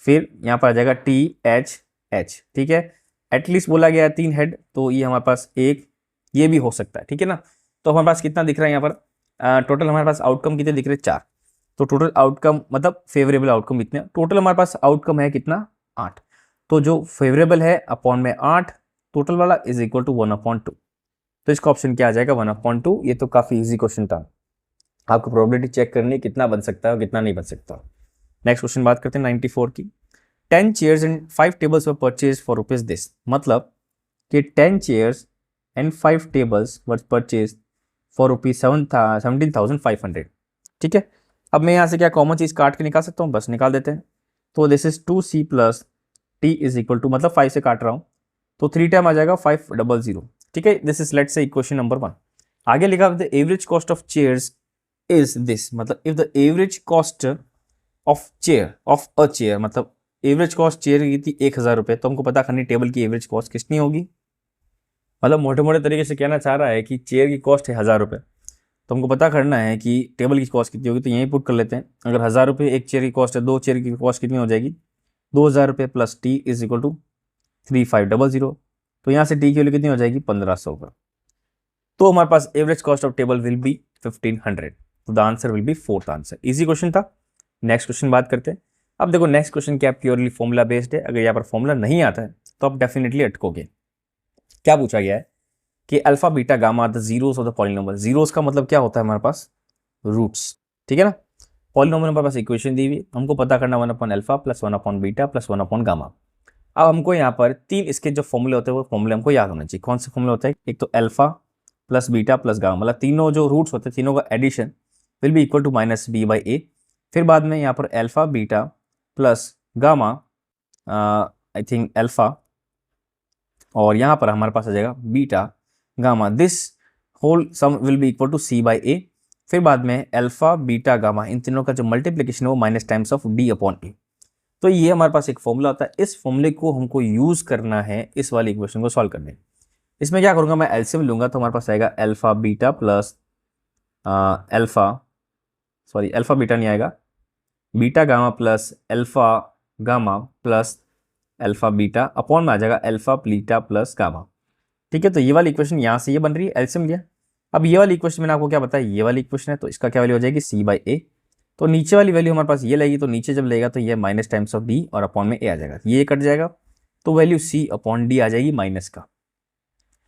फिर यहाँ पर आ जाएगा t h h, ठीक है। एटलीस्ट बोला गया 3 हेड तो ये हमारे पास एक ये भी हो सकता है, ठीक है ना। तो हमारे पास कितना दिख रहा है यहाँ पर, टोटल हमारे पास आउटकम कितने दिख रहे हैं 4। तो टोटल आउटकम मतलब फेवरेबल आउटकम कितने, टोटल हमारे पास आउटकम है कितना 8। तो जो फेवरेबल है अपॉन में 8 टोटल वाला = 1/2। तो इसका ऑप्शन क्या आ जाएगा 1/2। ये तो काफी इजी क्वेश्चन था, आपको प्रोबेबिलिटी चेक करनी कितना बन सकता है और कितना नहीं बन सकता। नेक्स्ट क्वेश्चन बात करते हैं 94 की। 10 chairs and 5 tables were purchase for rupees this, मतलब कि 10 chairs and 5 tables were purchase for rupees 17,500, ठीक है। अब मैं यहाँ से क्या कॉमन चीज काट के निकाल सकता हूँ, बस निकाल देते हैं। तो दिस इज 2c + t = मतलब 5 से काट रहा हूँ तो 3 टाइम आ जाएगा 500, ठीक है। This is let's say equation number 1। आगे लिखा the average cost of chairs is this, मतलब if the average cost of chair of a chair, मतलब एवरेज कॉस्ट चेयर की थी 1000 रुपये, तो हमको पता करनी टेबल की एवरेज कॉस्ट कितनी होगी। मतलब मोटे मोटे तरीके से कहना चाह रहा है कि चेयर की कॉस्ट है 1000 रुपये, तो हमको पता करना है कि टेबल की कॉस्ट कितनी होगी, तो यहीं पुट कर लेते हैं। अगर 1000 रुपये एक चेयर की कॉस्ट है, 2 चेयर की कॉस्ट कितनी हो जाएगी, 2000 रुपये plus T is equal to 3500। तो यहाँ से टी की वैल्यू कितनी हो जाएगी, 1500 रुपये। तो हमारे पास average cost of table will be 1500। तो the answer will be fourth answer. Easy question था। नेक्स्ट क्वेश्चन बात करते हैं। अब देखो नेक्स्ट क्वेश्चन क्या प्योरली फॉर्मूला बेस्ड है। अगर यहाँ पर फॉर्मूला नहीं आता है तो आप डेफिनेटली अटकोगे। क्या पूछा गया है कि alpha beta gamma are the zeros of the polynomial. Zeros का मतलब क्या होता है हमारे पास, रूट्स, ठीक है ना। पॉलिनोमियल हमारे पास इक्वेशन दी हुई, हमको पता करना 1 upon alpha plus 1 upon beta plus 1 upon gamma. अब हमको यहाँ पर 3 इसके जो फॉर्मूले होते हैं वो फॉर्मूले हमको याद होना चाहिए। कौन से फॉर्मूले होते हैं, एक तो alpha plus beta plus gamma, मतलब तीनों जो रूट्स होते हैं तीनों का addition will be equal to minus b by a. फिर बाद में यहाँ पर alpha beta plus gamma, I think alpha, और यहाँ पर हमारे पास आ जाएगा beta gamma, this whole sum will be equal to c by a. फिर बाद में अल्फा बीटा गामा इन तीनों का जो मल्टीप्लिकेशन है वो minus times of d upon a. तो ये हमारे पास एक फॉर्मूला होता है। इस फॉर्मूले को हमको यूज करना है इस वाली इक्वेशन को सॉल्व करने। इसमें क्या करूंगा, मैं एलसीएम लूंगा तो हमारे पास आएगा alpha beta plus alpha beta नहीं आएगा, beta gamma plus alpha gamma plus alpha beta upon में आ जाएगा अल्फा बीटा प्लस गामा। ठीक है, तो ये वाली इक्वेशन यहाँ से ये बन रही है, एलसीएम लिया। अब ये वाली इक्वेशन मैंने आपको क्या बताया, ये वाली इक्वेशन है, तो इसका क्या वैल्यू हो जाएगी, सी बाई ए। तो नीचे वाली वैल्यू हमारे पास ये लगेगी, तो नीचे जब लेगा तो ये माइनस टाइम्स ऑफ डी और अपॉन में ए आ जाएगा, ये कट जाएगा, तो वैल्यू सी अपॉन डी आ जाएगी माइनस का।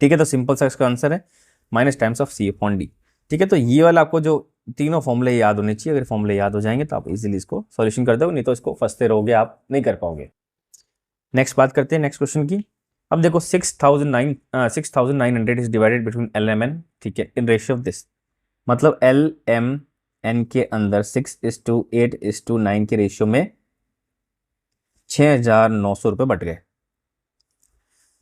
ठीक है, तो सिंपल सा इसका आंसर है minus times of C upon D. ठीक है, तो ये वाला आपको जो तीनों फॉर्मूले याद होने चाहिए। अगर फॉर्मूले याद हो जाएंगे तो आप इजीली इसको सॉल्यूशन कर दोगे, नहीं तो इसको फंसते रहोगे, आप नहीं कर पाओगे। नेक्स्ट बात करते हैं नेक्स्ट क्वेश्चन की। अब देखो 6900 is divided between L M N, ठीक है, इन रेशियो ऑफ दिस, मतलब एल एम एन के अंदर 6:8:9 के रेशियो में 6900 रुपये बट गए।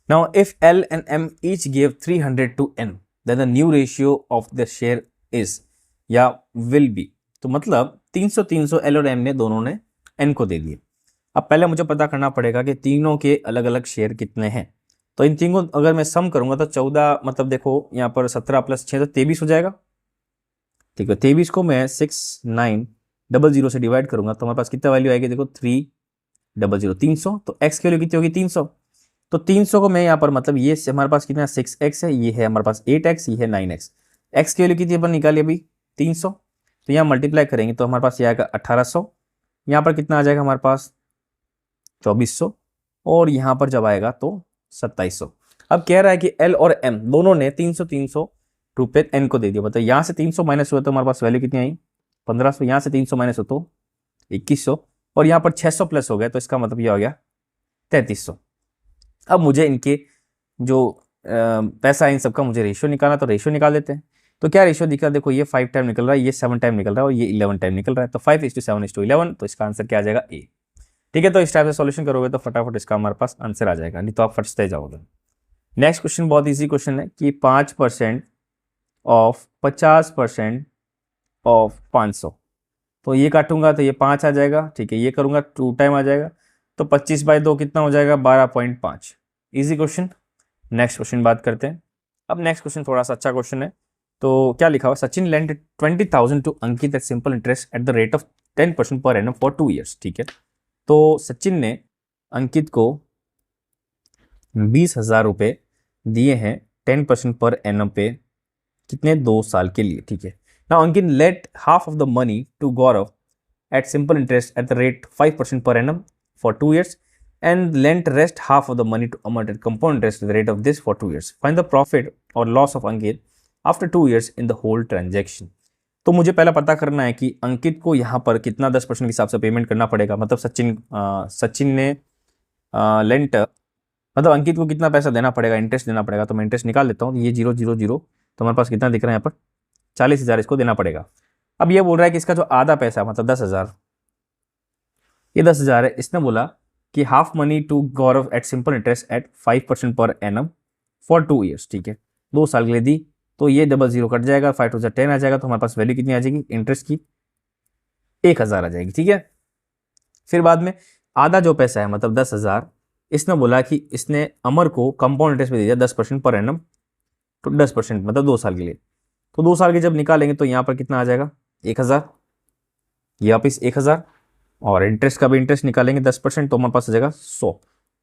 Now, if L and M each gave 300 to N, then the new ratio of the share is या will be। तो मतलब 300 L और M ने दोनों ने N को दे दिए। अब पहले मुझे पता करना पड़ेगा कि तीनों के अलग अलग शेयर कितने हैं। तो इन तीनों अगर मैं सम करूंगा तो 14, मतलब देखो यहाँ पर 17 प्लस 6 तो 23 हो जाएगा। ठीक है, 23 को मैं 6900 से डिवाइड करूंगा तो हमारे पास कितना वैल्यू आएगी, देखो 300, 300। तो x की वैल्यू कितनी होगी, 300। तो 300 को मैं यहाँ पर, मतलब ये हमारे पास कितना 6x है, ये है हमारे पास 8x, ये है 9x। x की वैल्यू कितनी अपन निकाली अभी, 300। तो यहाँ मल्टीप्लाई करेंगे तो हमारे पास ये आएगा 1800। यहाँ पर कितना आ जाएगा हमारे पास 2400, और यहाँ पर जब आएगा तो 2700। अब कह रहा है कि L और M दोनों ने 300 रुपये N को दे दिया। मतलब यहाँ से 300 माइनस हुआ तो हमारे पास वैल्यू कितनी आई, 1500। यहाँ से 300 माइनस हो तो 2100, और यहाँ पर 600 प्लस हो गया, तो इसका मतलब ये हो गया 3300। अब मुझे इनके जो पैसा है इन सबका मुझे रेशियो निकालना, तो रेशियो निकाल देते हैं। तो क्या रेशियो दिखा, देखो ये 5 टाइम निकल रहा है, ये 7 टाइम निकल रहा है, और ये 11 टाइम निकल रहा है। तो 5:7:11, तो इसका आंसर क्या आ जाएगा, ए। ठीक है, तो इस टाइप से सॉल्यूशन करोगे तो फटाफट इसका हमारे पास आंसर आ जाएगा, नहीं तो आप फंसते जाओगे। नेक्स्ट क्वेश्चन बहुत ईजी क्वेश्चन है कि 5% ऑफ 50% ऑफ 500। तो ये काटूंगा तो ये 5 आ जाएगा। ठीक है, ये करूंगा 2 टाइम आ जाएगा, तो 25/2 कितना हो जाएगा, 12.5। Easy question. नेक्स्ट क्वेश्चन बात करते हैं। अब नेक्स्ट क्वेश्चन थोड़ा सा अच्छा क्वेश्चन है। तो क्या लिखा हुआ, Sachin lent 20,000 to Ankit at simple interest at the rate of 10% per annum for 2 years. ठीक है, तो सचिन ने अंकित को 20,000 रुपये दिए हैं 10% पर एनम पे, कितने, 2 साल के लिए। ठीक है, now Ankit lent half of the money to Gaurav at simple interest at the rate 5% per annum for 2 years and lent rest half of the money to amount at compound interest at the rate of this for 2 years. Find the profit or loss of Ankit after 2 years in the whole transaction. तो मुझे पहला पता करना है कि अंकित को यहाँ पर कितना 10% के हिसाब से पेमेंट करना पड़ेगा। मतलब सचिन ने लेंट, मतलब अंकित को कितना पैसा देना पड़ेगा, इंटरेस्ट देना पड़ेगा। तो मैं इंटरेस्ट निकाल लेता हूँ, ये 000, तो हमारे पास कितना दिख रहा है यहाँ पर 40,000 इसको देना पड़ेगा। अब ये बोल रहा है कि इसका जो आधा पैसा मतलब 10,000, ये 10,000 है। इसने बोला कि half money to Gaurav at simple interest at 5% per annum for 2 years. ठीक है, 2 साल के लिए दी, तो ये 00 कट जाएगा, 5 to 10 आ जाएगा, तो हमारे पास वैल्यू कितनी आ जाएगी इंटरेस्ट की, 1000 आ जाएगी। ठीक है, फिर बाद में आधा जो पैसा है मतलब 10,000, इसने बोला कि इसने अमर को कंपाउंड इंटरेस्ट पे दे दिया 10% पर एनम, तो 10% मतलब 2 साल के लिए। तो 2 साल के जब निकालेंगे तो यहाँ पर कितना आ जाएगा 1000, ये वापिस 1000, और इंटरेस्ट का भी इंटरेस्ट निकालेंगे 10%, तो हमारे पास आ जाएगा 100।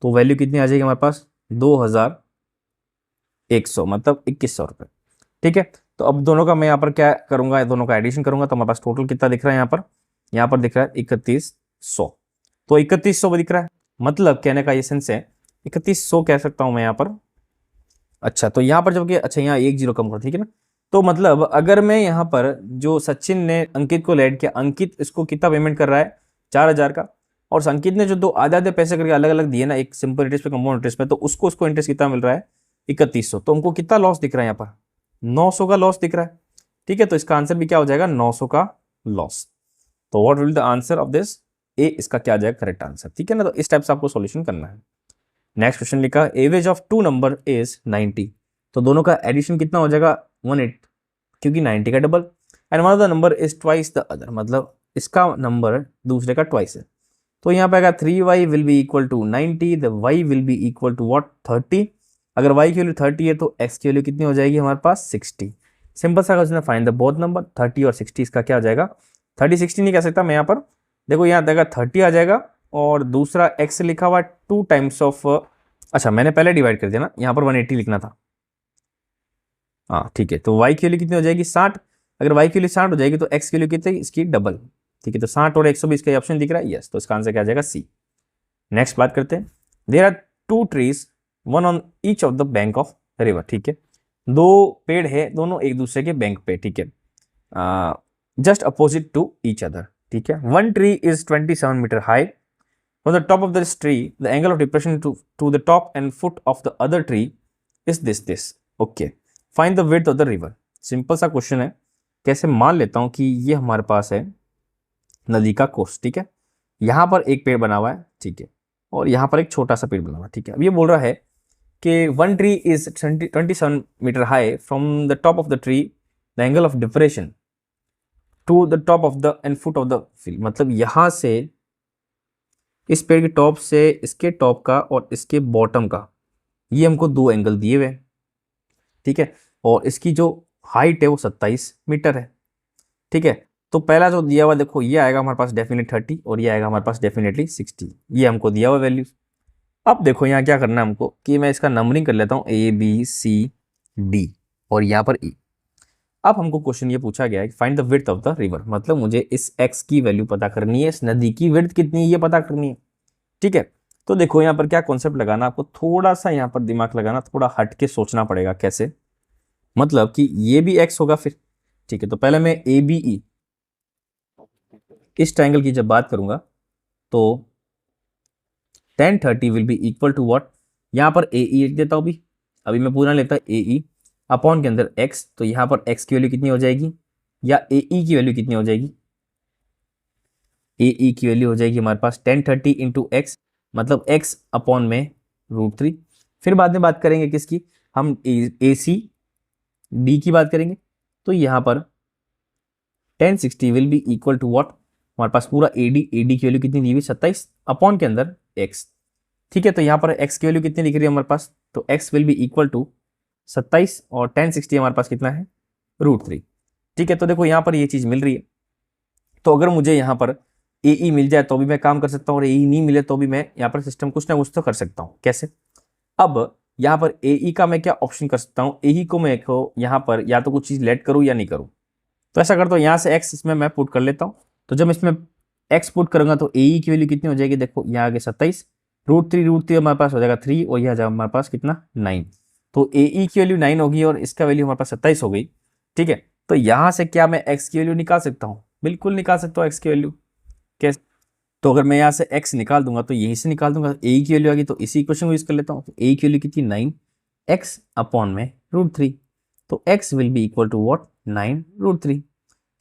तो वैल्यू कितनी आ जाएगी हमारे पास 2100, मतलब 2100 रुपये। ठीक है, तो अब दोनों का मैं यहाँ पर क्या करूंगा, दोनों का एडिशन करूंगा तो हमारे पास टोटल कितना दिख रहा है यहाँ पर दिख रहा है 3100। तो 3100 दिख रहा है, मतलब कहने का ये सेंस है 3100 कह सकता हूं मैं यहाँ पर। अच्छा, तो यहाँ पर जबकि अच्छा यहाँ 1 0 कम कर, ठीक है ना। तो मतलब अगर मैं यहाँ पर जो सचिन ने अंकित को लेड किया, अंकित इसको कितना पेमेंट कर रहा है 4000 का, और अंकित ने जो 2 आधे आधे पैसे करके अलग अलग दिए ना, एक सिंपल इंटरेस्ट पे कंपाउंड इंटरेस्ट पे, तो उसको इंटरेस्ट कितना मिल रहा है 3100। तो हमको कितना लॉस दिख रहा है यहाँ पर 900 का लॉस दिख रहा है। ठीक है, तो इसका आंसर भी क्या हो जाएगा 900 का लॉस। तो what will the answer of this, ए इसका क्या आ जाएगा करेक्ट आंसर। ठीक है ना, तो इस टाइप से आपको सॉल्यूशन करना है। नेक्स्ट क्वेश्चन लिखा एवरेज ऑफ 2 नंबर इज 90। तो दोनों का एडिशन कितना हो जाएगा 18, क्योंकि 90 का double, and one of the number is twice the other, मतलब इसका नंबर दूसरे का ट्वाइस है। तो यहाँ पे आएगा 3y will be equal to 90, the y will be equal to what 30। अगर y की वैल्यू 30 है तो x की वैल्यू कितनी हो जाएगी हमारे पास 60। सिंपल सा क्वेश्चन है, फाइंड द बोथ नंबर 30 और 60, इसका क्या हो जाएगा 30 60 नहीं कह सकता मैं यहाँ पर, देखो यहाँ देगा 30 आ जाएगा, और दूसरा x लिखा हुआ 2 टाइम्स ऑफ, अच्छा मैंने पहले डिवाइड कर दिया ना, यहाँ पर 180 लिखना था। हाँ ठीक है, तो y की वैल्यू कितनी हो जाएगी 60। अगर y की वैल्यू 60 हो जाएगी तो x की वैल्यू कितनी, इसकी डबल। ठीक है, तो 60 और 120 का ऑप्शन दिख रहा है, यस, तो इसका आंसर क्या आ जाएगा सी। नेक्स्ट बात करते हैं, there are 2 trees one on each of the bank of river. ठीक है, 2 पेड़ है, दोनों एक दूसरे के बैंक पे, ठीक है, just opposite to each other. ठीक है, one tree is 27 metre high, from the top of this tree the angle of depression to the top and foot of the other tree is this okay, find the width of the river। Simple सा question है, कैसे मान लेता हूं कि ये हमारे पास है नदी का कोर्स। ठीक है, यहां पर एक पेड़ बना हुआ है, ठीक है, और यहां पर एक छोटा सा पेड़ बना हुआ है। ठीक है, अब ये बोल रहा है कि one tree is 27 metre high, from the top of the tree the angle of depression to the top of the and foot of the field, मतलब यहां से इस पेड़ के टॉप से इसके टॉप का और इसके बॉटम का, ये हमको 2 एंगल दिए हुए हैं। ठीक है, और इसकी जो हाइट है वो 27 मीटर है। ठीक है, तो पहला जो दिया हुआ देखो, ये आएगा हमारे पास डेफिनेट 30 और ये आएगा हमारे पास डेफिनेटली 60, ये हमको दिया हुआ वैल्यू। अब देखो यहाँ क्या करना है हमको, कि मैं इसका नंबरिंग कर लेता हूँ ABCD और यहाँ पर E। अब हमको क्वेश्चन ये पूछा गया है कि find the width of the river, मतलब मुझे इस x की वैल्यू पता करनी है, इस नदी की विड्थ कितनी है ये पता करनी है। ठीक है, तो देखो यहाँ पर क्या कॉन्सेप्ट लगाना, आपको थोड़ा सा यहाँ पर दिमाग लगाना, थोड़ा हट के सोचना पड़ेगा कैसे, मतलब कि ये भी x होगा फिर। ठीक है, तो पहले मैं ABE इस ट्रायंगल की जब बात करूंगा तो tan 30 will be equal to what, यहाँ पर AE लिख देता हूँ अभी मैं पूरा लेता AE अपॉन के अंदर x, तो यहाँ पर x की वैल्यू कितनी हो जाएगी, या AE की वैल्यू कितनी हो जाएगी, AE की वैल्यू हो जाएगी हमारे पास tan 30 इंटू एक्स, मतलब x अपॉन में √3। फिर बाद में बात करेंगे किसकी, हम ACD की बात करेंगे, तो यहाँ पर tan 60 will be equal to what, हमारे पास पूरा AD की वैल्यू कितनी दी हुई 27 अपॉन के अंदर x। ठीक है, तो यहाँ पर x की वैल्यू कितनी दिख रही है हमारे पास, तो x will be equal to 27 और tan 60 हमारे पास कितना है √3। ठीक है, तो देखो यहाँ पर ये चीज़ मिल रही है, तो अगर मुझे यहाँ पर AE मिल जाए तो भी मैं काम कर सकता हूँ, और AE नहीं मिले तो भी मैं यहाँ पर सिस्टम कुछ ना कुछ तो कर सकता हूँ। कैसे, अब यहाँ पर AE का मैं क्या ऑप्शन कर सकता हूँ, AE को मैं यहाँ पर या तो कुछ चीज़ लेट करूँ या नहीं करूँ, तो ऐसा करता हूँ यहाँ से x इसमें मैं पुट कर लेता हूँ। तो जब इसमें x पुट करूँगा तो AE की वैल्यू कितनी हो जाएगी, देखो यहाँ आगे 27 √3 हमारे पास हो जाएगा 3, और यह आ जाएगा हमारे पास कितना 9, तो AE की वैल्यू 9 होगी और इसका वैल्यू हमारे पास 27 हो गई। ठीक है, तो यहाँ से क्या मैं x की वैल्यू निकाल सकता हूँ, बिल्कुल निकाल सकता हूँ x की वैल्यू। कैसे, तो अगर मैं यहाँ से x निकाल दूंगा तो यहीं से निकाल दूंगा, AE की वैल्यू आ गई, तो इसी इक्वेशन को यूज कर लेता हूँ। तो AE की वैल्यू कितनी 9 x अपॉन में √3, तो x will be equal to what 9 √3,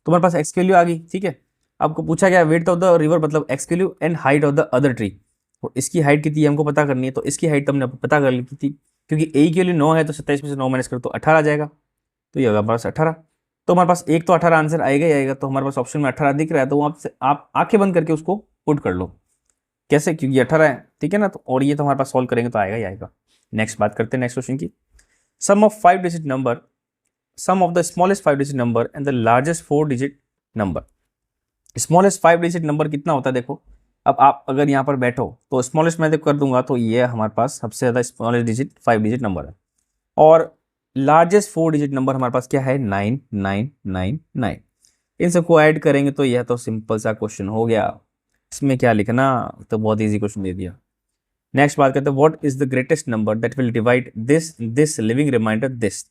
तो हमारे पास x की वैल्यू आ गई। ठीक है, आपको पूछा गया विड्थ ऑफ द रिवर, मतलब x की value and height of the other tree, तो इसकी हाइट कितनी है हमको पता करनी है, तो इसकी हाइट तो हमने पता कर ली थी, क्योंकि AE की वैल्यू 9 है तो 27 में से 9 माइनस करो तो 18 आ जाएगा, तो ये होगा हमारे पास 18। तो हमारे पास एक तो 18 आंसर आएगा ही आएगा, तो हमारे पास ऑप्शन में 18 दिख रहा है, तो आप आंखें बंद करके उसको पुट कर लो। कैसे, क्योंकि 18 है, ठीक है ना, तो और ये तो हमारे पास सॉल्व करेंगे तो आएगा ही आएगा। नेक्स्ट बात करते हैं नेक्स्ट क्वेश्चन की, sum of 5 digit number sum of the smallest 5 digit number and the largest 4 digit number. Smallest 5 digit number कितना होता है देखो, अब आप अगर यहाँ पर बैठो तो स्मॉलेस्ट मैं देखो कर दूंगा तो ये हमारे पास सबसे ज़्यादा स्मॉलेस्ट डिजिट 5 डिजिट नंबर है, और लार्जेस्ट 4 डिजिट नंबर हमारे पास क्या है 9999। इन सबको ऐड करेंगे तो यह तो सिंपल सा क्वेश्चन हो गया, इसमें क्या लिखना, तो बहुत ईजी क्वेश्चन दे दिया। नेक्स्ट बात करते हैं, what is the greatest number that will divide this leaving remainder this.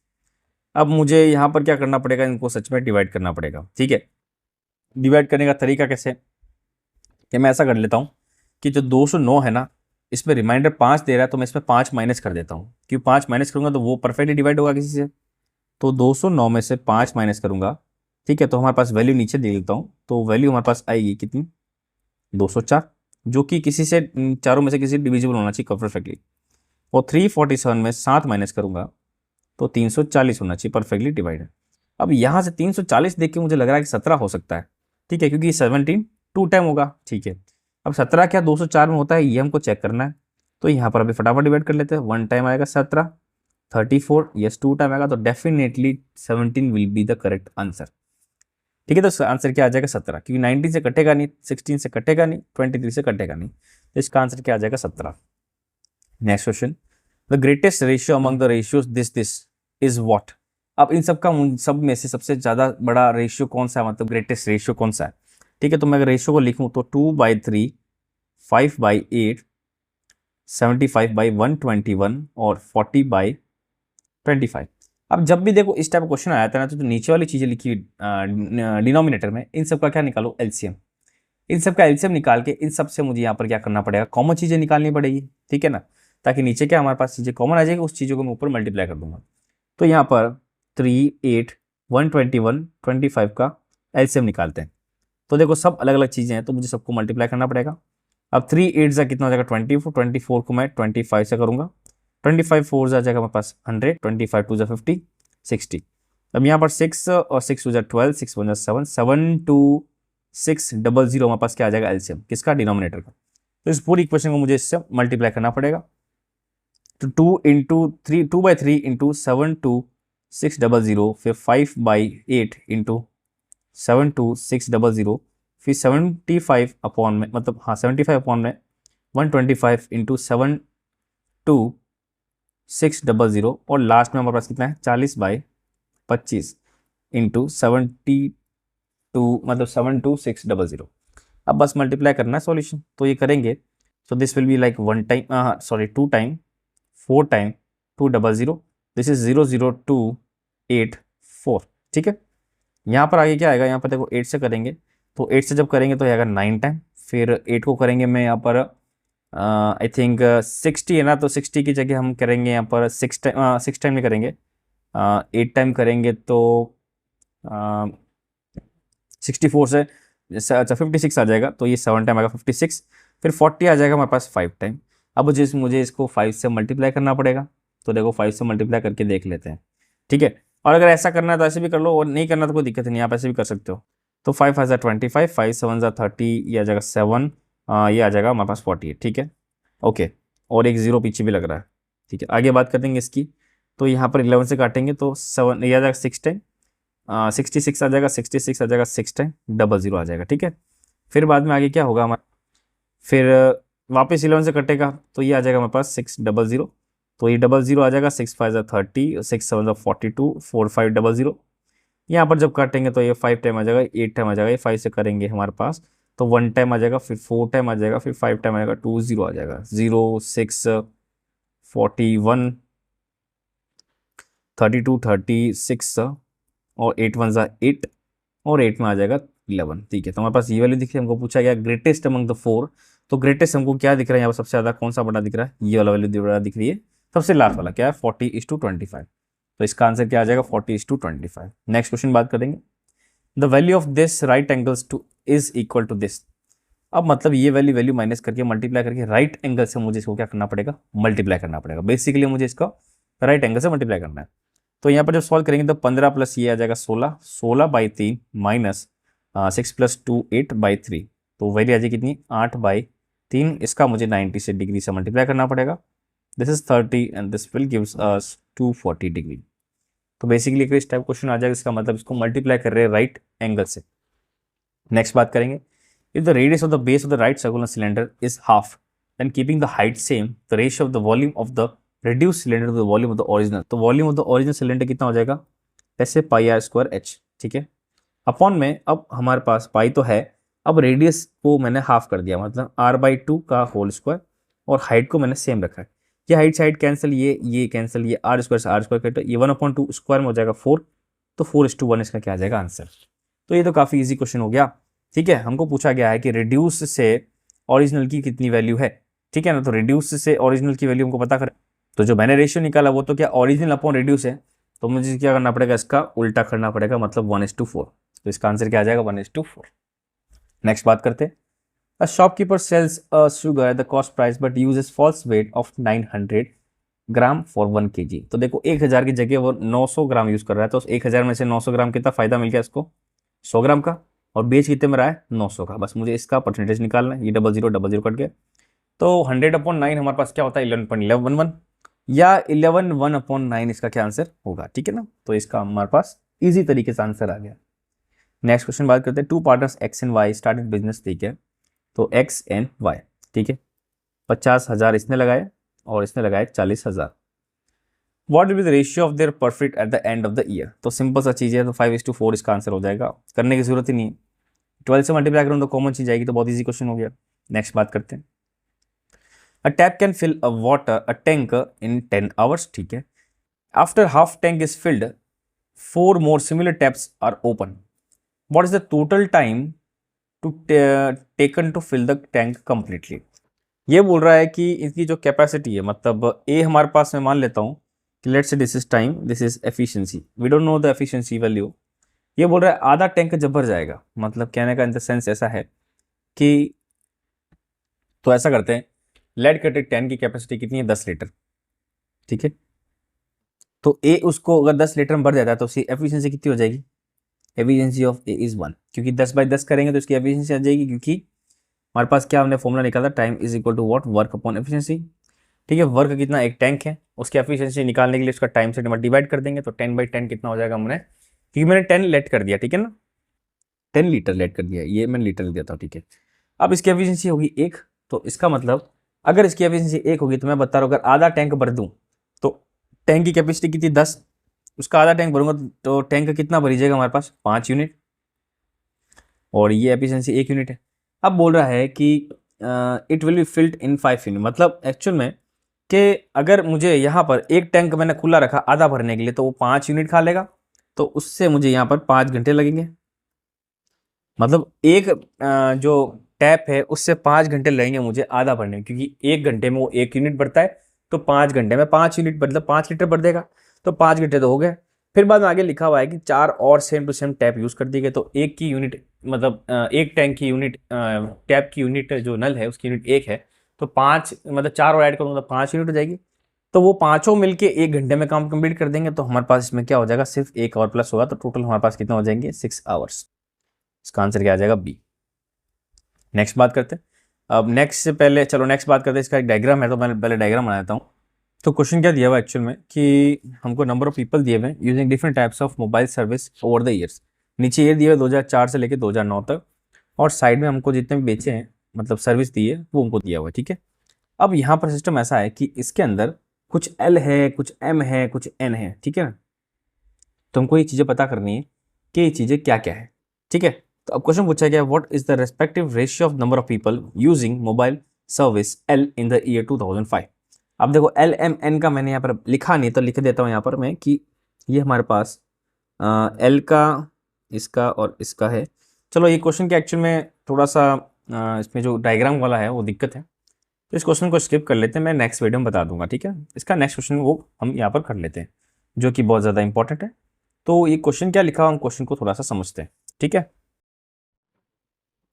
अब मुझे यहाँ पर क्या करना पड़ेगा, इनको सच में डिवाइड करना पड़ेगा। ठीक है, डिवाइड करने का तरीका कैसे, कि मैं ऐसा कर लेता हूँ कि जो 209 है ना, इसमें रिमाइंडर 5 दे रहा है तो मैं इसमें 5 माइनस कर देता हूँ, क्योंकि 5 माइनस करूँगा तो वो परफेक्टली डिवाइड होगा किसी से। तो 209 में से 5 माइनस करूँगा, ठीक है, तो हमारे पास वैल्यू नीचे दे देता हूँ, तो वैल्यू हमारे पास आएगी कितनी 204, जो कि किसी से चारों में से किसी डिविजिबल होना चाहिए परफेक्टली। और 347 में 7 माइनस करूँगा तो 340 होना चाहिए परफेक्टली डिवाइड। अब यहाँ से 340 देख के मुझे लग रहा है कि 17 हो सकता है, ठीक है, क्योंकि 17 2 टाइम होगा। ठीक है, अब 17 क्या 204 में होता है, ये हमको चेक करना है। तो यहाँ पर अभी फटाफट डिवाइड कर लेते हैं, 1 टाइम आएगा 17, 34, यस 2 टाइम आएगा, तो definitely 17 will be the correct answer. ठीक है, तो आंसर क्या आ जाएगा 17, क्योंकि 19 से कटेगा नहीं, 16 से कटेगा नहीं, 23 से कटेगा नहीं, तो इसका आंसर क्या आ जाएगा 17। Next question, the greatest ratio among the ratios this is what. अब इन सब का सब में से सबसे ज़्यादा बड़ा रेशियो कौन सा है, मतलब ग्रेटेस्ट रेशियो कौन सा है। ठीक है, तो मैं अगर रेशियो को लिखूँ तो 2/3, 5/8, 75/121 और 40/25। अब जब भी देखो इस टाइप का क्वेश्चन आया था ना, तो नीचे वाली चीज़ें लिखी डिनोमिनेटर में, इन सब का क्या निकालो एलसीएम। इन सब का एलसीएम निकाल के इन सब से मुझे यहाँ पर क्या करना पड़ेगा, कॉमन चीज़ें निकालनी पड़ेगी। ठीक है ना, ताकि नीचे क्या हमारे पास चीज़ें कॉमन आ जाएगी, उस चीज़ों को मैं ऊपर मल्टीप्लाई कर दूंगा। तो यहाँ पर 3, 8, 121, 25 का एलसीएम निकालते हैं। तो देखो सब अलग अलग चीज़ें हैं, तो मुझे सबको मल्टीप्लाई करना पड़ेगा। अब 3 8 से कितना हो जाएगा 24, 24 को मैं 25 से करूँगा, 25 4 से आ जाएगा मेरे पास 100, 25 2 50, 60। अब यहाँ पर 6 और 6 2 12, 6 1 7, 72600 हमारे पास क्या आ जाएगा एलसीएम किसका, डिनोमिनेटर का। तो इस पूरी इक्वेशन को मुझे इससे मल्टीप्लाई करना पड़ेगा। तो 2/3 इंटू 72600, फिर 5/8 इंटू 72600, फिर 75 अपॉन में, मतलब हाँ 75 अपॉन में 125 इंटू 72600, और लास्ट में हमारे पास कितना है 40/25 इंटू 72, मतलब 72600। अब बस मल्टीप्लाई करना है सॉल्यूशन, तो ये करेंगे तो this will be like 1 time, sorry 2 time 4 time 200, this is 00284। ठीक है, यहाँ पर आगे क्या आएगा, यहाँ पर देखो 8 से करेंगे, तो 8 से जब करेंगे तो आएगा 9 टाइम, फिर 8 को करेंगे मैं यहाँ पर आई थिंक 60 है ना, तो 60 की जगह हम करेंगे यहाँ पर 6 टाइम में करेंगे, 8 टाइम करेंगे तो 64 से अच्छा 56 आ जाएगा, तो ये 7 टाइम आएगा 56, फिर 40 आ जाएगा हमारे पास 5 टाइम। अब मुझे इसको 5 से मल्टीप्लाई करना पड़ेगा, तो देखो 5 से मल्टीप्लाई करके देख लेते हैं। ठीक है, और अगर ऐसा करना है तो ऐसे भी कर लो, और नहीं करना तो कोई दिक्कत नहीं, आप ऐसे भी कर सकते हो। तो 5 5 25, 5 7 30, ये आ जाएगा 7, ये आ जाएगा हमारे पास 48। ठीक है, ओके, और एक जीरो पीछे भी लग रहा है। ठीक है, आगे बात कर देंगे इसकी, तो यहाँ पर 11 से काटेंगे तो 7, ये आ जाएगा 6 टाइम, 66 आ जाएगा, 66 आ जाएगा 6 टाइम, 00 आ जाएगा। ठीक है, फिर बाद में आगे क्या होगा हमारा, फिर वापस 11 से कटेगा तो ये आ जाएगा हमारे पास 600, तो ये 00 आ जाएगा, 6 5 30, 6 7 42, 4 5 00। यहाँ पर जब काटेंगे तो ये 5 टाइम आ जाएगा, 8 टाइम आ जाएगा, ये 5 से करेंगे हमारे पास तो 1 टाइम आ जाएगा, फिर 4 टाइम आ जाएगा, फिर 5 टाइम आ जाएगा, 20 आ जाएगा, 0 6 41 32 36 और 8 1 8, और 8 में आ जाएगा 11। ठीक है, तो हमारे पास ये वाली दिख रही है, हमको पूछा गया ग्रेटेस्ट अमंग द 4, तो ग्रेटेस्ट हमको क्या दिख रहा है यहाँ पर, सबसे ज़्यादा कौन सा बड़ा दिख रहा है, ये वाला वैल्यू बड़ा दिख रही है, सबसे लास्ट वाला क्या है 40:25। तो इसका आंसर क्या आ जाएगा 40:25। नेक्स्ट क्वेश्चन बात करेंगे, the value of this right angles to is equal to this. अब मतलब ये वैल्यू माइनस करके मल्टीप्लाई करके राइट एंगल से मुझे इसको क्या करना पड़ेगा, मल्टीप्लाई करना पड़ेगा। बेसिकली मुझे इसका राइट एंगल से मल्टीप्लाई करना है। तो यहाँ पर जब सॉल्व करेंगे तो 15 प्लस ये आ जाएगा 16, 16/3 माइनस 6 + 2 8/3, तो वैल्यू आ जाएगी कितनी 8/3। इसका मुझे 90 से डिग्री से मल्टीप्लाई करना पड़ेगा, this is 30 and this will gives us 240 degree. तो बेसिकली अगर इस टाइप क्वेश्चन आ जाएगा इसका मतलब इसको मल्टीप्लाई कर रहे हैं राइट एंगल से। नेक्स्ट बात करेंगे, if the radius of the base of the right circular cylinder is half then keeping the height same the ratio of the volume of the reduce cylinder to the volume of the original, तो volume of the original cylinder कितना हो जाएगा, ऐसे पाई are square H, ठीक है। Upon में अब हमारे पास पाई तो है, अब रेडियस को मैंने हाफ कर दिया, मतलब r/2 का होल स्क्वायर, और हाइट को मैंने सेम रखा है। ये हाइट से हाइट कैंसिल, ये कैंसिल, ये r स्क्वायर से r स्क्वायर कट, ये 1/2 स्क्वायर में हो जाएगा 4, तो 4:1 इसका क्या आ जाएगा आंसर। तो ये तो काफ़ी इजी क्वेश्चन हो गया, ठीक है। हमको पूछा गया है कि रिड्यूस से ओरिजिनल की कितनी वैल्यू है, ठीक है ना। तो रिड्यूस से ओरिजिनल की वैल्यू हमको पता करें, तो जो मैंने रेशियो निकाला वो तो क्या ओरिजिनल अपॉन रिड्यूस है, तो मुझे क्या करना पड़ेगा, इसका उल्टा करना पड़ेगा, मतलब 1:4, तो इसका आंसर क्या आ जाएगा 1:4। नेक्स्ट बात करते हैं, a shopkeeper sells a sugar at the cost price but uses false weight of 900 gram for 1 kg। तो देखो 1000 की जगह वो 900 ग्राम यूज कर रहा है, तो 1000 में से 900 ग्राम कितना फायदा मिल गया इसको, 100 ग्राम का, और बेच कितने में रहा है 900 का। बस मुझे इसका परसेंटेज निकालना है, ये 0000 कट गया, तो 100/9 हमारे पास क्या होता है 11.11, या 11/1/9 इसका क्या आंसर होगा, ठीक है ना। तो इसका हमारे पास इजी तरीके से आंसर आ गया। नेक्स्ट क्वेश्चन बात करते हैं, 2 partners X and Y started business, ठीक है। तो एक्स एंड वाई, ठीक है, 50,000 इसने लगाए और इसने लगाए 40,000। What will be the ratio of their profit at the end of the year. तो सिंपल सा चीज़ है, तो 5:4 इसका आंसर हो जाएगा, करने की जरूरत ही नहीं है, 12 से मल्टीप्लाई करूँ तो कॉमन चीज आएगी, तो बहुत ईजी क्वेश्चन हो गया। नेक्स्ट बात करते हैं, a tap can fill a water a tank in 10 hours, ठीक है। After half tank is filled 4 more similar taps are open, what is the total time to taken to fill the tank completely. ये बोल रहा है कि इसकी जो capacity है, मतलब ए हमारे पास, मैं मान लेता हूँ कि let's say this is time, this is efficiency, we don't know the efficiency value. ये बोल रहा है आधा टैंक जब भर जाएगा, मतलब कहने का इन द सेंस ऐसा है कि, तो ऐसा करते हैं, लेड कैटेड 10 की कैपेसिटी कितनी है 10 लीटर, ठीक है। तो ए उसको अगर 10 लीटर में भर जाता है तो उसकी एफिशिएंसी कितनी हो जाएगी, एफिशिएंसी ऑफ ए इज 1, क्योंकि 10/10 करेंगे तो इसकी एफिशिएंसी आ जाएगी, क्योंकि हमारे पास क्या हमने फॉर्मूला निकाला, time is equal to what, work upon efficiency, ठीक है। वर्क कितना, एक टैंक है, उसकी एफिशिएंसी निकालने के लिए उसका टाइम से डिवाइड कर देंगे, तो 10/10 कितना हो जाएगा हमने, क्योंकि मैंने 10 लेट कर दिया, ठीक है ना, 10 लीटर लेट कर दिया, ये मैंने लीटर दिया था, ठीक है। अब इसकी एफिशिएंसी होगी 1, तो इसका मतलब अगर इसकी एफिशिएंसी 1 होगी तो मैं बता रहा हूँ, अगर आधा टैंक भर दूँ तो टैंक की कैपेसिटी कितनी 10, उसका आधा टैंक भरूंगा तो टैंक का कितना भरी जाएगा हमारे पास 5 यूनिट, और ये एफिशिएंसी 1 यूनिट है। अब बोल रहा है कि it will be filled in 5 unit, मतलब एक्चुअल में कि अगर मुझे यहाँ पर एक टैंक मैंने खुला रखा आधा भरने के लिए, तो वो 5 यूनिट खा लेगा, तो उससे मुझे यहाँ पर 5 घंटे लगेंगे, मतलब एक जो टैप है उससे 5 घंटे लगेंगे मुझे आधा भरने में, क्योंकि 1 घंटे में वो 1 यूनिट भरता है, तो 5 घंटे में 5 यूनिट मतलब 5 लीटर भर देगा, तो 5 घंटे तो हो गए। फिर बाद में आगे लिखा हुआ है कि 4 और same to same tap use कर दिए गए, तो एक की यूनिट मतलब एक टैंक की यूनिट, टैप की यूनिट जो नल है उसकी यूनिट 1 है, तो 5 मतलब 4 और ऐड करूँगा तो 5 यूनिट हो जाएगी, तो वो पाँचों मिलके 1 घंटे में काम कंप्लीट कर देंगे, तो हमारे पास इसमें क्या हो जाएगा, सिर्फ 1 और प्लस होगा, तो टोटल हमारे पास कितना हो जाएंगे 6 आवर्स। इसका आंसर क्या आ जाएगा बी। नेक्स्ट बात करते हैं, अब नेक्स्ट से पहले चलो नेक्स्ट बात करते हैं, इसका एक डायग्राम है, तो मैं पहले डायग्राम बना देता हूँ। तो क्वेश्चन क्या दिया हुआ एक्चुअल में कि हमको नंबर ऑफ पीपल दिए हुए हैं using different types of mobile service over the years. नीचे ये दिया हुआ 2004 से लेकर 2009 तक, और साइड में हमको जितने भी बेचे हैं मतलब सर्विस दी है वो हमको दिया हुआ है, ठीक है। अब यहाँ पर सिस्टम ऐसा है कि इसके अंदर कुछ एल है, कुछ एम है, कुछ एन है, ठीक है ना। तो हमको ये चीज़ें पता करनी है कि ये चीज़ें क्या क्या है, ठीक है। तो अब क्वेश्चन पूछा गया, what is the respective ratio of number of people using mobile service L in the year 2005। अब देखो एल एम एन का मैंने यहाँ पर लिखा नहीं, तो लिख देता हूँ यहाँ पर मैं कि ये हमारे पास एल का, इसका और इसका है। चलो ये क्वेश्चन के एक्चुअल में थोड़ा सा इसमें जो डायग्राम वाला है वो दिक्कत है, तो इस क्वेश्चन को स्किप कर लेते हैं, मैं नेक्स्ट वीडियो में बता दूंगा, ठीक है। इसका नेक्स्ट क्वेश्चन वो हम यहाँ पर कर लेते हैं, जो कि बहुत ज़्यादा इंपॉर्टेंट है। तो ये क्वेश्चन क्या लिखा, हम क्वेश्चन को थोड़ा सा समझते हैं, ठीक है।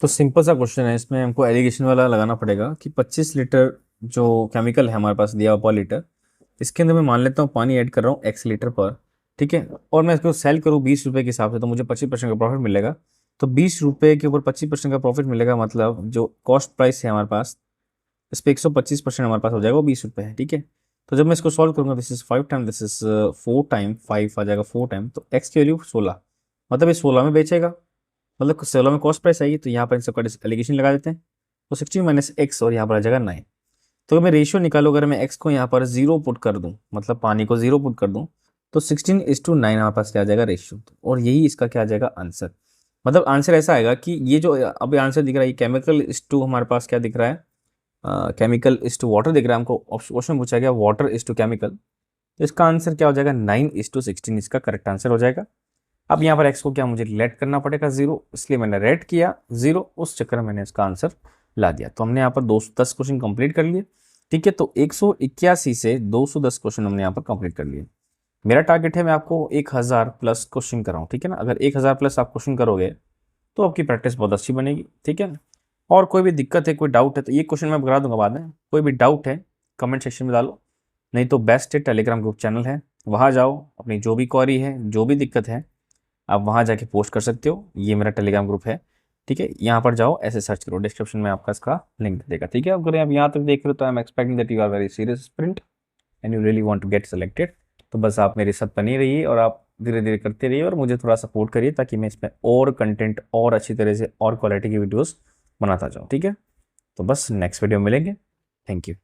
तो सिंपल सा क्वेश्चन है, इसमें हमको एलिगेशन वाला लगाना पड़ेगा कि 25 लीटर जो केमिकल है हमारे पास दिया हुआ पर लीटर, इसके अंदर मैं मान लेता हूँ पानी ऐड कर रहा हूँ x लीटर पर, ठीक है, और मैं इसको सेल करूँ 20 रुपये के हिसाब से, तो मुझे 25% का प्रॉफिट मिलेगा। तो 20 रुपये के ऊपर 25% का प्रॉफिट मिलेगा, मतलब जो कॉस्ट प्राइस है हमारे पास, इस पर 125% हमारे पास हो जाएगा, वो 20 रुपये है, ठीक है। तो जब मैं इसको सॉल्व करूँगा, this is 5 time, this is 4 time, 5 आ जाएगा 4 टाइम, तो एक्स की वैल्यू 16, मतलब ये 16 में बेचेगा, मतलब 16 में कॉस्ट प्राइस आएगी, तो यहाँ पर इन सबका एलिगेशन लगा देते हैं। तो 16 माइनस एक्स और यहाँ पर आ जाएगा 9। तो मैं रेशियो निकालूँ, अगर मैं एक्स को यहाँ पर 0 पुट कर दूँ, मतलब पानी को 0 पुट कर दूँ, तो 16:9 हमारे पास क्या आ जाएगा रेशियो, और यही इसका क्या आ जाएगा आंसर। मतलब आंसर ऐसा आएगा कि ये जो अभी आंसर दिख रहा है, केमिकल इज टू, हमारे पास क्या दिख रहा है, केमिकल इज टू वाटर दिख रहा है हमको, क्वेश्चन पूछा गया वाटर इज टू केमिकल, तो इसका आंसर क्या हो जाएगा 9:16, इसका करेक्ट आंसर हो जाएगा। अब यहाँ पर एक्स को क्या मुझे लेट करना पड़ेगा 0, इसलिए मैंने रेट किया 0, उस चक्कर में मैंने इसका आंसर ला दिया। तो हमने यहाँ पर 210 क्वेश्चन कंप्लीट कर लिए, ठीक है। तो 181 से 210 क्वेश्चन हमने यहाँ पर कंप्लीट कर लिए। मेरा टारगेट है मैं आपको 1000 प्लस क्वेश्चन कराऊँ, ठीक है ना। अगर 1000 प्लस आप क्वेश्चन करोगे तो आपकी प्रैक्टिस बहुत अच्छी बनेगी, ठीक है। और कोई भी दिक्कत है, कोई डाउट है, तो ये क्वेश्चन मैं करा दूंगा बाद में। कोई भी डाउट है कमेंट सेक्शन में डालो, नहीं तो बेस्ट है टेलीग्राम ग्रुप चैनल है, वहाँ जाओ, अपनी जो भी क्वेरी है, जो भी दिक्कत है, आप वहाँ जाके पोस्ट कर सकते हो। ये मेरा टेलीग्राम ग्रुप है, ठीक है। यहाँ पर जाओ, ऐसे सर्च करो, डिस्क्रिप्शन में आपका इसका लिंक देगा, ठीक है। अगर आप यहाँ तक देख रहे हो तो I am expecting that you are very serious sprint and you really want to get selected. तो बस आप मेरे साथ बने रहिए और आप धीरे धीरे करते रहिए और मुझे थोड़ा सपोर्ट करिए, ताकि मैं इसमें और कंटेंट और अच्छी तरह से और क्वालिटी की वीडियोस बनाता जाऊँ, ठीक है। तो बस नेक्स्ट वीडियो में मिलेंगे। Thank you.